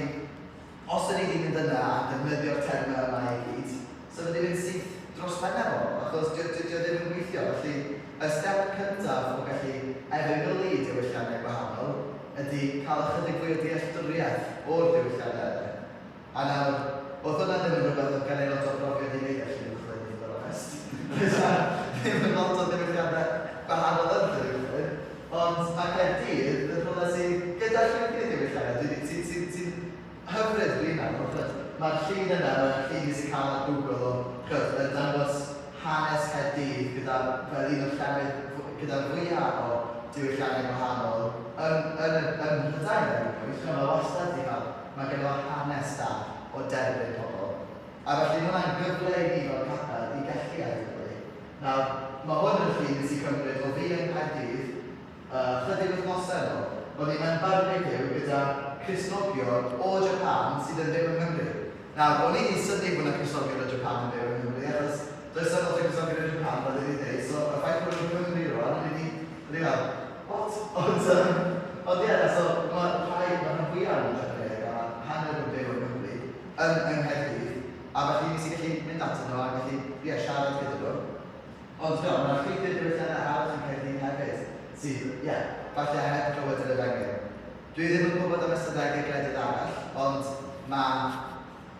os ydyn ni wedi mynd yna a defnyddio'r termau yma I gyd, so fyddi mynd syth dros ben efo, achos dio ddim yn gweithio. Felly, y step cyntaf o gallu efengylu diwylliannau gwahanol ydy cael ychydig fwy o dealltwriaeth o'r diwylliannau. A nawr, oedd hwnna ddim yn rhywbeth oedd gan ei lot o brofiad I wneud allan i'w chlyd, I fod yn onest. Ddim yn lot o diwylliannau gwahanol yn diwylliannau, ond mae Caerdydd yn rhywle sy'n gyda llwythi diwylliannau, sy'n hyfryd dwi'n meddwl. Mae'r llun yna, mae'r llun sy'n cael ar Google yn dangos hanes Caerdydd gyda fel un o'r llefydd gyda'r fwyaf o diwylliannau gwahanol yn Rhydain. Mae wastad I gael. Mae gen o'r hanes da o derbyn pobl. A felly hwnna'n gyfle I ni fel capel I gallu edrych. Nawr, mae hwn yn llun nes I cymryd o fi yn Caerdydd chydig wythnosau nôl. O'n I mewn barbecue gyda Cristnogion o Japan sydd yn byw yng Nghymru. Nawr, o'n I wedi synnu bod yna Cristnogion o Japan yn byw yng Nghymru, achos does yna lot o Cristnogion o Japan fel ydi dweud, so y ffaith bod nhw'n Cymru rwan, o'n I wedi fel, what? Ond ie, so mae rhan fwyaf yn Japaneeg a hanner yn byw yng Nghymru yng Nghaerdydd, a felly nes I gallu mynd atyn nhw a gallu siarad gyda nhw. Ond mae'r llwybyr diwylliannau arall yn Caerdydd hefyd, sydd, falle heb clywed yn y fengyr. dwi ddim yn gwybod am ystadegau gwledydd arall, ond mae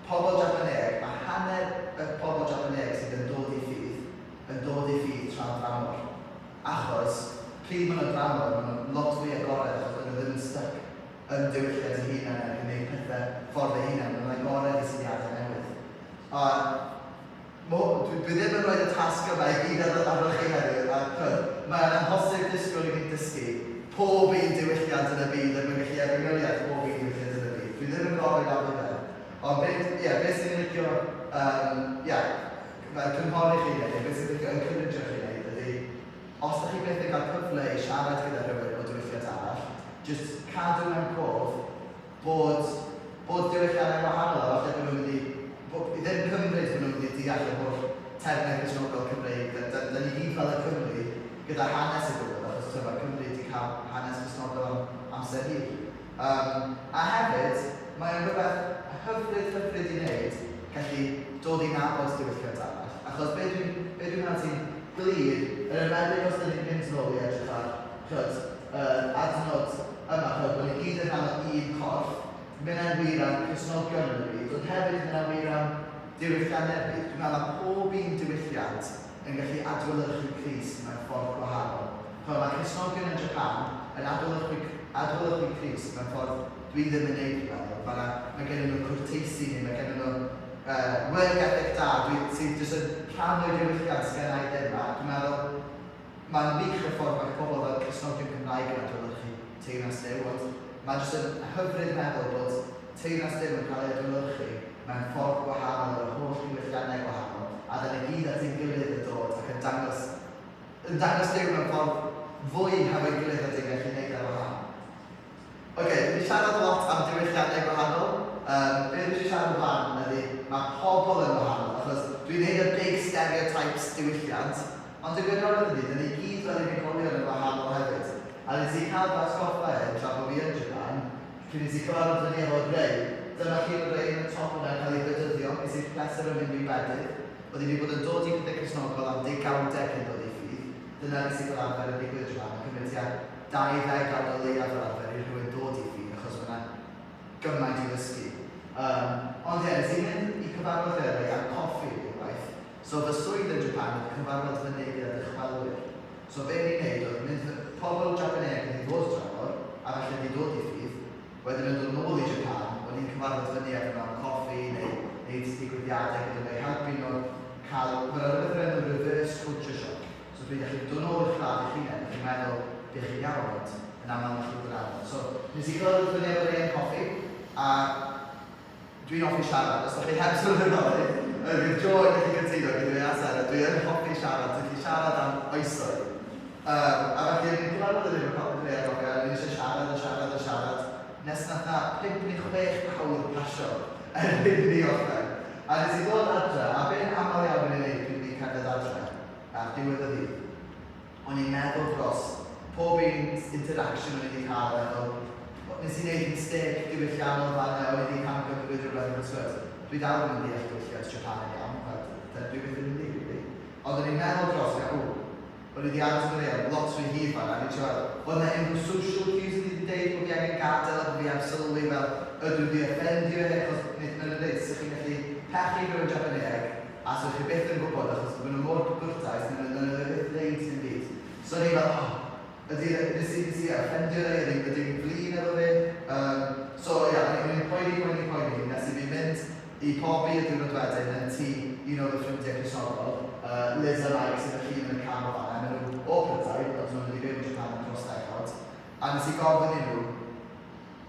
pobl Japaneg, mae hanner y pobl Japaneg sydd yn dod i ffydd tra'n dramor. Achos, pryd maen nhw'n dramor, maen nhw'n lot fwy agored achos maen nhw ddim yn styc yn diwylliant eu hunain ac yn gwneud pethau ffordd eu hunain, maen nhw'n agored i syniadau newydd. Dwi ddim yn rhoi y tasg yma i gyd arnoch chi heddiw, mae'n amhosib disgwyl i fi dysgu pob un diwylliant yn y byd ac yn gallu efengyliad pob un diwylliant yn y byd. Dwi ddim yn gofyn am hynny. Ond beth sy'n licio, cynghori chi wneud, beth sy'n licio encourageo chi wneud ydy, os ydych chi byth yn cael cyfle i siarad gyda rhywun o diwylliant arall, jyst cadw mewn cof bod diwylliannau wahanol, a falle bod nhw'n mynd i ddim cymryd bod nhw'n mynd i deall y holl termau Cristnogol Cymreig. Da ni gyd fel y Cymru gyda hanes y gwybod, achos mae Cymru wedi cael hanes Cristnogol am amser hir. A hefyd, mae'n rhywbeth hyfryd i wneud gallu dod i nabod diwylliant arall. Achos be dwi'n meddwl sy'n glir, yn ymwneud os ydym ni'n mynd nôl i edrych ar adnod yma, bod ni gyd yn rhan o un corff, mynd wir am Cristnogion yn y byd, ond hefyd mynd wir am diwylliannau yn y byd. Dwi'n meddwl mae pob un diwylliant yn gallu adlewyrchu Crist mewn ffordd gwahanol. Mae Cristnogion yn Japan yn adlewyrchu Crist mewn ffordd dwi ddim yn neud fel. Mae gen nhw cwrteisi ni, mae gen nhw work ethic da, sydd jyst yn rhan o'r diwylliant sy'n gennau ddim. Dwi'n meddwl, mae'n wych y ffordd mae pobl fel Cristnogion Cymraeg yn adlewyrchu Teyrnas Duw, ond mae'n jyst yn hyfryd meddwl bod Teyrnas Duw yn cael ei adlewyrchu mewn ffordd gwahanol o'r holl diwylliannau gwahanol, a da ni gyd at ein gilydd yn dod ac yn dangos Duw mewn ffordd fwy hefo'i gilydd at ein gallu gwneud ar wahanol. Dwi wedi siarad lot am diwylliannau gwahanol. Be dwi wedi siarad fan ydy, mae pobl yn wahanol, achos dwi'n gwneud y big stereotypes diwylliant, ond dwi'n gwneud ydy, da ni gyd fel unigolion yn wahanol hefyd. A nes i cael basgoffa tra bod fi yn Japan, cyn nes i cyfarfod fyny efo Ray. Dyma chi'r Ray yn y top yna'n cael ei bedyddio, nes i'r pleser yn mynd i wedydd. Oedd i fi bod yn dod i gyda Cristnogol am 10 cyn dod i ffydd. Dyna nes i fel arfer yn digwydd Japan, ac yn mynd tua 20 awr o leiaf fel arfer i rhywun dod i ffydd, achos fyna gymaint i ddysgu. Ond nes i mynd i cyfarfod Ray am coffi unwaith. So fy swydd yn Japan oedd cyfarfod fyny gyda dychwelwyr. So be ni'n neud oedd mynd pobl Japaneg yn ei ddod dramor, a felly wedi dod i ffydd, wedyn yn dod nôl i Japan, o'n i'n cyfarfod fyny efo nhw'n coffi neu digwyddiadau gyda nhw, helpu nhw cael, mae'n rhywbeth yn reverse culture shock. So dwi'n gallu dod nôl i'ch lladd i'ch hunain, ac yn meddwl bych chi'n iawn, yn aml o'ch chi'n dod. So nes i cyfarfod fyny efo rei yn coffi, a dwi'n hoffi siarad, os ydych chi heb sôn yn ôl, fydd Joe yn gallu gytuno gyda fi asar, a dwi yn hoffi siarad, dwi'n gallu siarad am oesoedd. A felly, ni'n cyfarfod yn ymwneud â'r rei a ni'n eisiau siarad, nes nath na 5 neu 6 awr pasio erbyn ni orffen. A nes i ddod adre, a be'n aml iawn yn ei wneud dwi'n mynd cerdded adre, ar diwedd y ddydd. O'n i'n meddwl dros pob un interaction o'n i wedi cael, meddwl, nes i wneud yn steg diwylliannol fan'na, o'n i wedi camgymryd rhywbeth yn ysgwyd. Dwi dal yn mynd i deall diwylliant Japan yn iawn, dwi byth yn mynd i. Ond o'n i'n meddwl dros, o'n i wedi aros yn real, lot rhy hir fan, a ni'n siarad, oedd yna unrhyw social cues yn wedi dweud bod fi angen gadael a bod fi am sylwi fel, ydw fi offendio hyn, achos nid yn y dweud, sy'ch chi'n gallu pechu rhywun Japaneg, a sy'ch chi byth yn gwybod, achos maen nhw mor gwrtais, maen nhw'n byth dweud sy'n byd. So o'n i fel, nes i offendio rei, ydy'n flin efo fi. So ia, o'n i'n poeni, nes i fi mynd i pobi y diwrnod wedyn yn tŷ un o'r ffrindiau Cristnogol, Liz a Mike sy'n y llun yn y cam o fan, a nhw o Prydain, ond nhw'n wedi byw yn Japan yn dros dechrod. A nes i gofyn i nhw,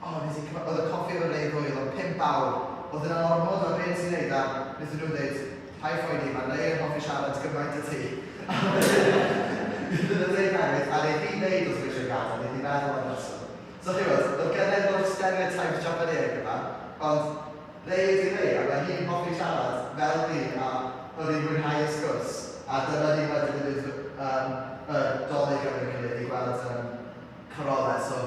oedd y coffi o'r rei ddwyl o'n 5 awr, oedd yna ormod o beth sy'n neud, a nes nhw'n dweud, pai ffoi ni, mae'n rei yn hoffi siarad gymaint y ti. Dyna dweud hefyd, a neud i wneud os eisiau gadael, neud i meddwl am ysgol. So chi bod, oedd gennym o'r stereotypes Japaneg yma, ond rei ydi rei, a mae hi'n hoffi siarad fel fi, a oedd hi'n mwynhau y sgwrs. A dyma ni wedyn yn mynd dolyg am y gilydd i gweld corolau, so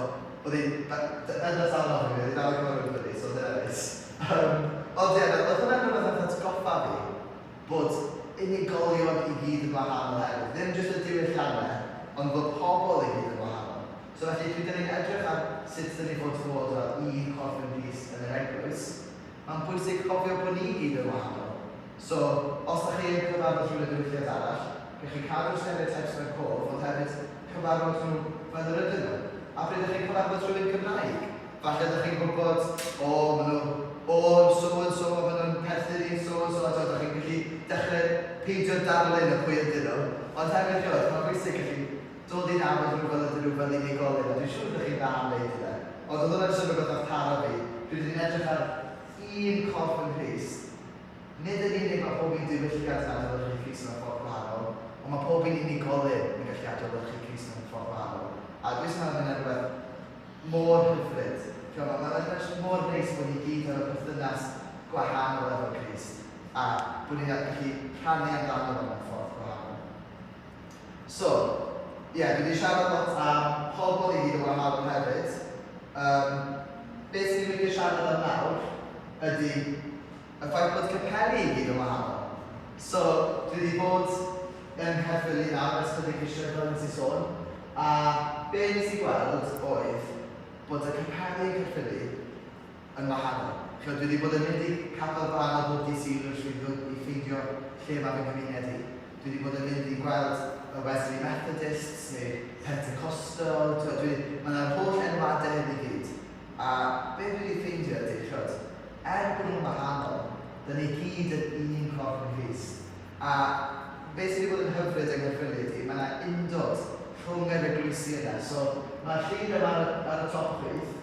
oedd hi'n yn y sal ofyn fi, oedd hi'n dal i gwrdd fyny, so dyna neis. Ond ie, oedd hwnna'n rhywbeth yn atgoffa fi bod unigolion i gyd yn wahanol hefyd. Ddim jyst y diwylliannau, ond bod pobl i gyd yn wahanol. So So felly, pryd dyn ni'n edrych ar sut dyn ni fod fel un corff yn Grist yn yr eglwys, mae'n bwysig cofio bod ni gyd yn wahanol. So, os ydych chi yn cyfarfod rhywun yn diwylliant arall, gallwch chi cadw'r stereotypes mewn cof, ond hefyd cyfarfod nhw fel yr ydyn nhw. A pryd ydych chi'n cyfarfod rhywun Cymraeg, falle ydych chi'n gwybod, maen nhw, so, maen nhw'n perthyn i so, ydych chi'n gallu dechrau peidio darlun o pwy ydyn nhw. Ond hefyd, mae'n bwysig gallu dod i'n nabod nhw fel ydyn nhw fel unigolyn, a dwi'n siŵr ydych chi'n dda am wneud hynny. Ond oedd hwnna'n symud oedd taro fi, pryd ydyn ni'n edrych ar un corff yn Grist. Nid yn unig mae pob un diwylliant yn adlewyrchu Crist mewn ffordd gwahanol, ond mae pob un unigolyn yn gallu adlewyrchu Crist mewn ffordd gwahanol. A dwi'n meddwl yn rhywbeth mor hyfryd. Mae'n mor neis bod ni gyd yn y perthynas gwahanol efo Crist, a bod ni'n gallu rhannu amdano fo mewn ffordd gwahanol. So, dwi wedi siarad lot am pobl i gyd yn wahanol hefyd. Beth sy'n wedi siarad am nawr ydy y ffaith bod capeli i gyd yn wahanol. So, dwi wedi bod yn Caerphilly nawr, ers chydig eisiau fel nes i sôn, a be nes i gweld oedd bod y capeli yn Caerphilly yn wahanol. Dwi wedi bod yn mynd i capel gwahanol bob dydd Sul i ffeindio lle mae fy nghymuned i. Dwi wedi bod yn mynd i gweld y Wesley Methodists neu Pentecostal, mae yna'r holl enwadau hyn i gyd. A be dwi wedi ffeindio ydy, bod nhw'n wahanol, dyn ni gyd yn un corff yn Grist. A be sydd wedi bod yn hyfryd yng Nghaerffili ydy, mae yna undod rhwng yr eglwysi yna. So, mae'r llun yma ar y top chwith.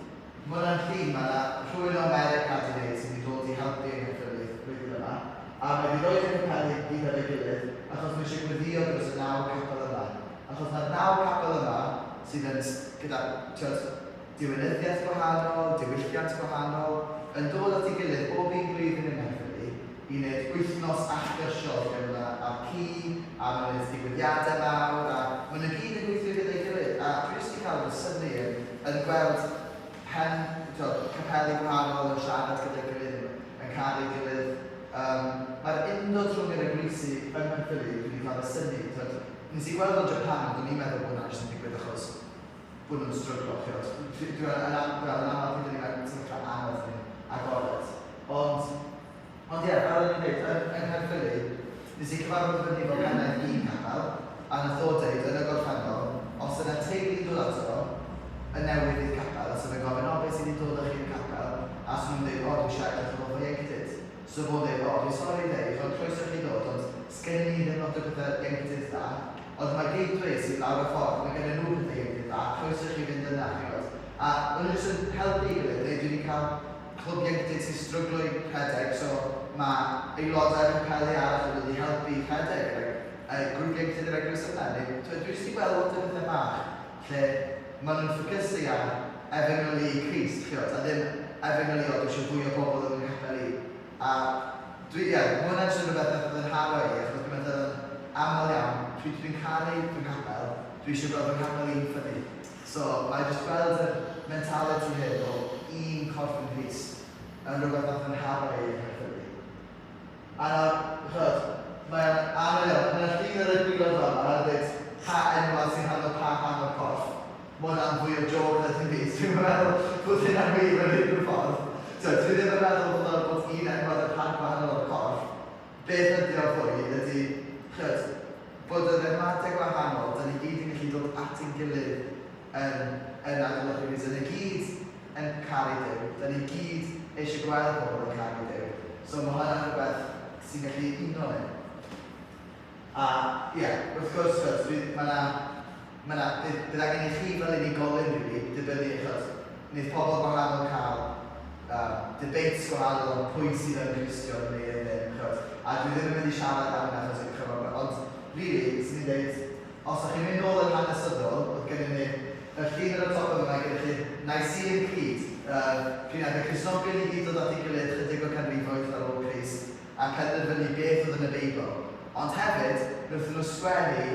Mae yna'n llun, mae yna rhywun o America wedi gwneud sydd wedi dod i helpu yng Nghaerffili flwyddyn yma. A mae wedi rhoi yn capeli gyd ar ei gilydd, achos mae eisiau gweddio dros y 9 capel yma. Achos mae'r 9 capel yma sydd yn gyda diwinyddiaeth gwahanol, diwylliant gwahanol, yn dod at ei gilydd bob un blwyddyn yng Nghaerffili i wneud wythnos allgyrsiol gyda ar ci, a mae'n wneud digwyddiadau mawr, a maen nhw gyd yn gweithio gyda'i gilydd. A dwi jyst wedi cael y syni yn gweld capeli gwahanol yn siarad gyda'i gilydd, yn cael ei gilydd. Mae'r undod rhwng yr eglwysi yn Nghaerffili, dwi wedi cael y syni. Nes i gweld o Japan, ond dwi'n meddwl bod hwnna jyst yn digwydd achos bod nhw'n stryglo. Dwi'n aml pryd ni'n meddwl anodd ni'n agored. Ond ie, fel o'n i'n dweud, yng Nghaerffili, nes i cyfarfod fyny fel pennaeth un capel, a nath o dweud yn y gorffennol, os yna teulu dod ato yn newydd i'r capel, os yna gofyn, beth sydd wedi dod o'ch i'r capel, a os nhw'n dweud, dwi'n siarad eich bod fy ieuenctid. So fo'n dweud, dwi'n sori dweud, ond croeso chi ddod, ond sgen ni ddim lot o bethau ieuenctid dda, ond mae gateway sydd lawr y ffordd, mae gen nhw bethau ieuenctid dda, croeso chi fynd yna, chi'n. A maen nhw jyst yn helpu gilydd, neu dwi wedi cael clwb ieuenctid sy'n stryglo i rhedeg, so mae aelodau'r capeli arall wedi helpu rhedeg, grŵp ieuenctid yr eglwys yna. Dwi wedi gweld lot o bethau bach, lle maen nhw'n ffocysu ar efengylu Crist, a ddim efengylu dwi eisiau fwy o bobl yn y capeli. A mae hwnna'n siŵr o beth oedd yn haro i, achos dwi'n meddwl yn aml iawn, pryd dwi'n caru fy ngapel, dwi eisiau gweld fy ngapel i'n ffynnu. So, mae jyst gweld y mentality hyn o un corff yn Grist yn rhywbeth oedd yn haro i yn Nghaerffili. A mae'n anodd iawn, mae'n llun ar y gwylod fan, a dweud pa enwau sy'n hanner pa hanner corff. Mae hwnna'n fwy o joc na dim byd. Dwi'n meddwl bod hynna'n wir yn unrhyw ffordd. Dwi ddim yn meddwl bod un enwad y pan gwahanol o'r corff. Beth ydy o'r fwy ydy, bod yr enwadau gwahanol, da ni gyd yn gallu dod at ein gilydd yn adlewyrchu Crist. Da ni gyd yn caru Duw, da ni gyd eisiau gweld pobl yn caru Duw. So mae hwnna'n rhywbeth sy'n gallu uno ni. A wrth gwrs, bydd angen i chi fel unigolyn rili, dibynnu achos wneud pobl gwahanol cael debates gwahanol am pwy sydd yn Gristion neu yn ddim. A dwi ddim yn mynd i siarad am yna achos yw'n cyfro. Ond, rili, sy'n ni'n dweud, os ydych chi'n mynd nôl yn hanesyddol, oedd gennym ni y llun ar y top yma gyda chi Nicene Creed. Pryd oedd y Cristnogion i gyd dod at ei gilydd chydig o canrifoedd ar ôl Crist a penderfynu beth oedd yn y Beibl. Ond hefyd, wnaethon nhw sgwennu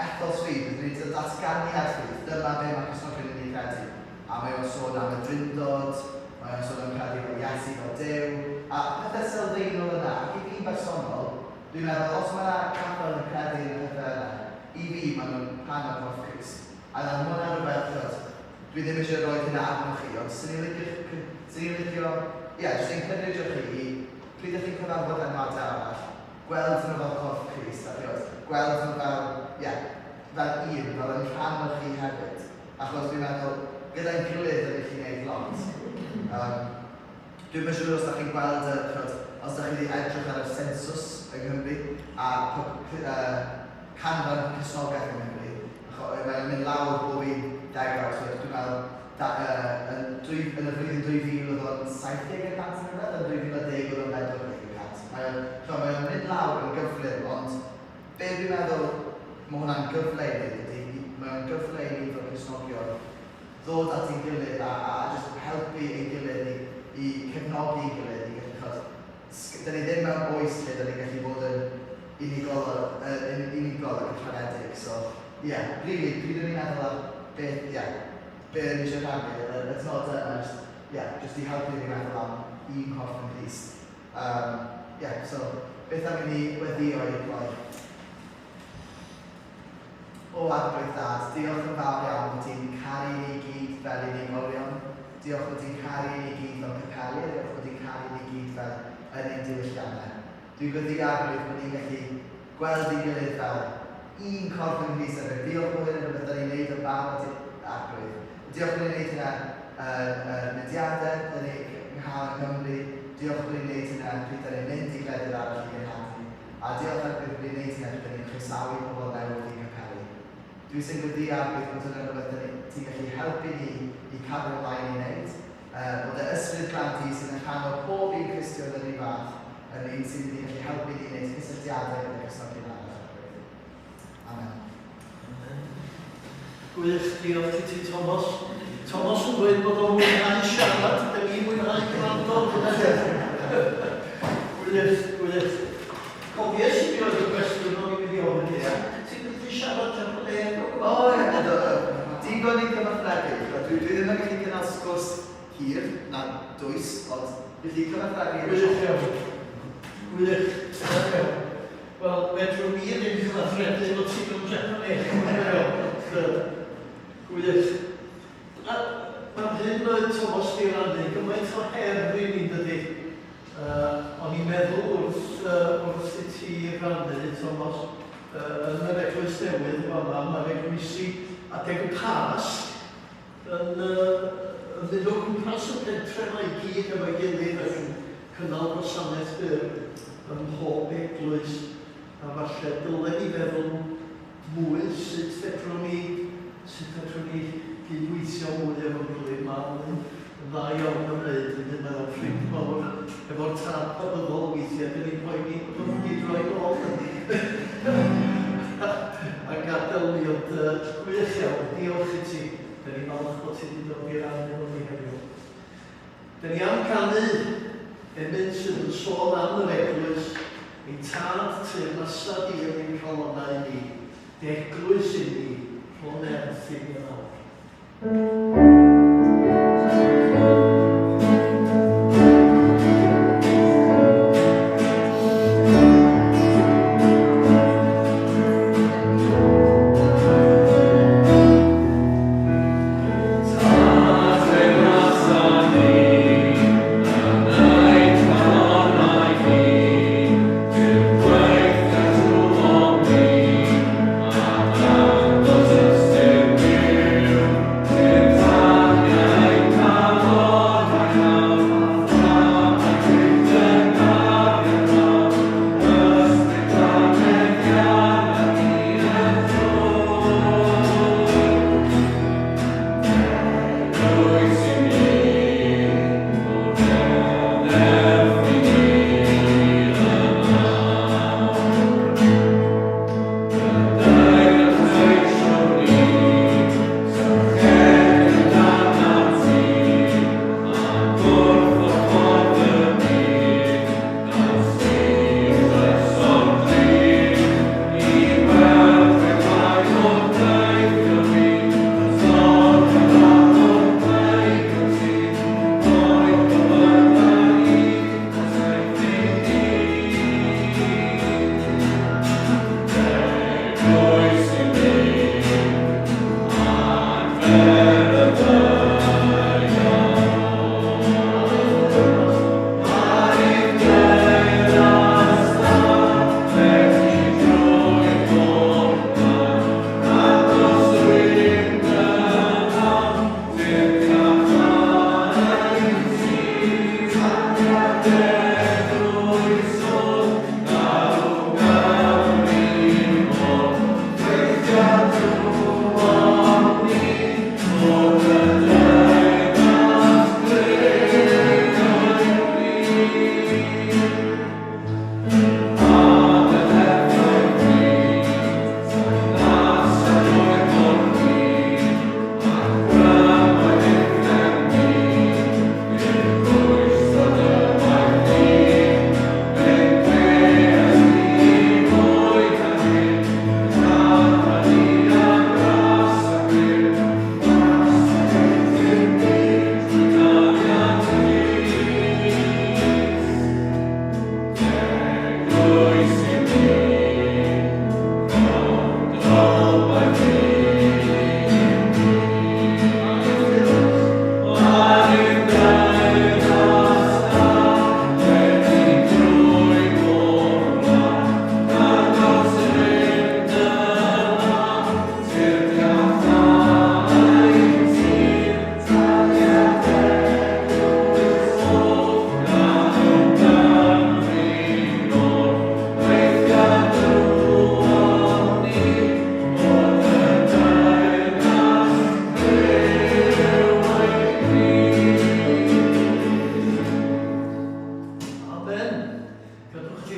ethos fi, wnaethon nhw datganiad fi, dyma be mae Cristnogion yn ei credu. A mae o'n sôn am y Drindod, mae o'n sôn am credu fel Iesu fel Duw, a pethau sylfaenol yna, ac i fi bersonol, dwi'n meddwl, os mae capel yn credu yn y pethau yna, i fi maen nhw'n rhan o'r corff Crist. A na hwnna'n rhywbeth, dwi ddim eisiau rhoi hynna arnoch chi, ond sy'n ni'n licio, jyst ein cynrydio chi i pryd ydych chi'n cyfarfod enwadau arall, gweld nhw fel corff Crist, gweld nhw fel un, fel yn rhan o'ch chi hefyd. Achos dwi'n meddwl, gyda'n gilydd ydych chi'n gwneud lot. Dwi'n yn siŵr os ydych chi'n gweld, os ydych chi wedi edrych ar y census yng Nghymru, a canran cysnogaeth yng Nghymru, mae'n mynd lawr bob un degawd, so dwi'n meddwl, yn y flwyddyn 2000 oedd o'n 70% yn rhywbeth, yn 2010 oedd o'n 40%. Mae'n mynd lawr yn gyflym, ond be dwi'n meddwl mae hwnna'n gyfle i ni, mae'n gyfle i ni fel Cristnogion ddod at ein gilydd a just helpu ein gilydd i cefnogi ein gilydd, dyn ni ddim mewn oes lle dyn ni'n gallu bod yn unigol ac yn rhanedig, so really, pryd o'n i'n meddwl ar beth ni eisiau rhannu, it's not just i helpu ni meddwl am un corff yn Crist. So, beth am i ni weddio i gloi? O Arglwydd Dad, diolch yn fawr iawn bod ti'n caru ni gyd fel unigolion. Diolch bod ti'n caru ni gyd fel capeli, diolch bod ti'n caru ni gyd fel yn ein diwylliannau. Dwi'n gwybod Arglwydd bod ni'n gallu gweld ei gilydd fel un corff yn Crist hefyd. Diolch bod hyn yn rhywbeth da ni'n neud yn barod Arglwydd. Diolch bod ni'n neud hynna mudiadau, da ni'n cael yng Nghymru. Diolch bod ni'n neud hynna pryd da ni'n mynd i gleddyr arall i gynhadu. A diolch Arglwydd bod ni'n neud hynna pryd da ni'n croesawu pobl newydd i capeli. Dwi'n sy'n gwybod Arglwydd bod hynna'n rhywbeth ti'n gallu helpu ni i cadw ymlaen i wneud. Bod y ysbryd glanti sy'n yn rhan o pob un Cristion yn ei fath yn un sy'n gallu helpu ni i wneud cysylltiadau gyda Cristnogion arall. Amen. Gwych, diolch i ti Thomas. Thomas yn dweud bod o'n mwynhau siarad, da ni'n mwynhau gwrando. Gwych. Cofies i fi oedd y gwestiwn o'n i'n mynd i ofyn i. Ti'n gallu siarad tan o le? Digon i cyfathrebu. Dwi ddim yn gallu gynnal sgwrs hir, na dwys, ond gallu cyfathrebu. Gwych. Wel, fedrwn ni ddim cyfathrebu o ti'n yn Japan Gwych. Mae'r hyn oedd Thomas di rannu, gymaint o her i ni dydy. O'n i'n meddwl wrth i ti rannu, Thomas, yn yr eglwys newydd yma, mae'r eglwysi adeg y Pasg yn mynd o gwmpas y pentre yma i gyd efo'i gilydd ac yn cynnal gwasanaeth byr ym mhob eglwys. A falle dylen ni feddwl mwy sut fedrwn ni gydweithio mwy efo'n gilydd. Mae'n dda iawn yn wneud, wedyn mae'n ffrind mawr efo'r tad pabyddol weithiau, dyn ni'n poeni bod nhw'n gyd roi nôl. A gadael ni, ond gwych iawn, diolch i ti. Dyn ni'n falch bod ti wedi dod i'r rannu efo ni heddiw. Dyn ni am canu emyn sydd yn sôn am yr eglwys, ein tad teyrnasad i yn ein calonau ni, eglwys i ni, rhwng erth i ni nawr. Thank you.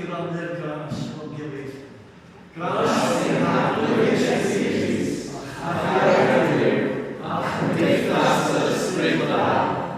cyfrannu'r gras o'n gilydd. Gras sy'n arglwydd Iesu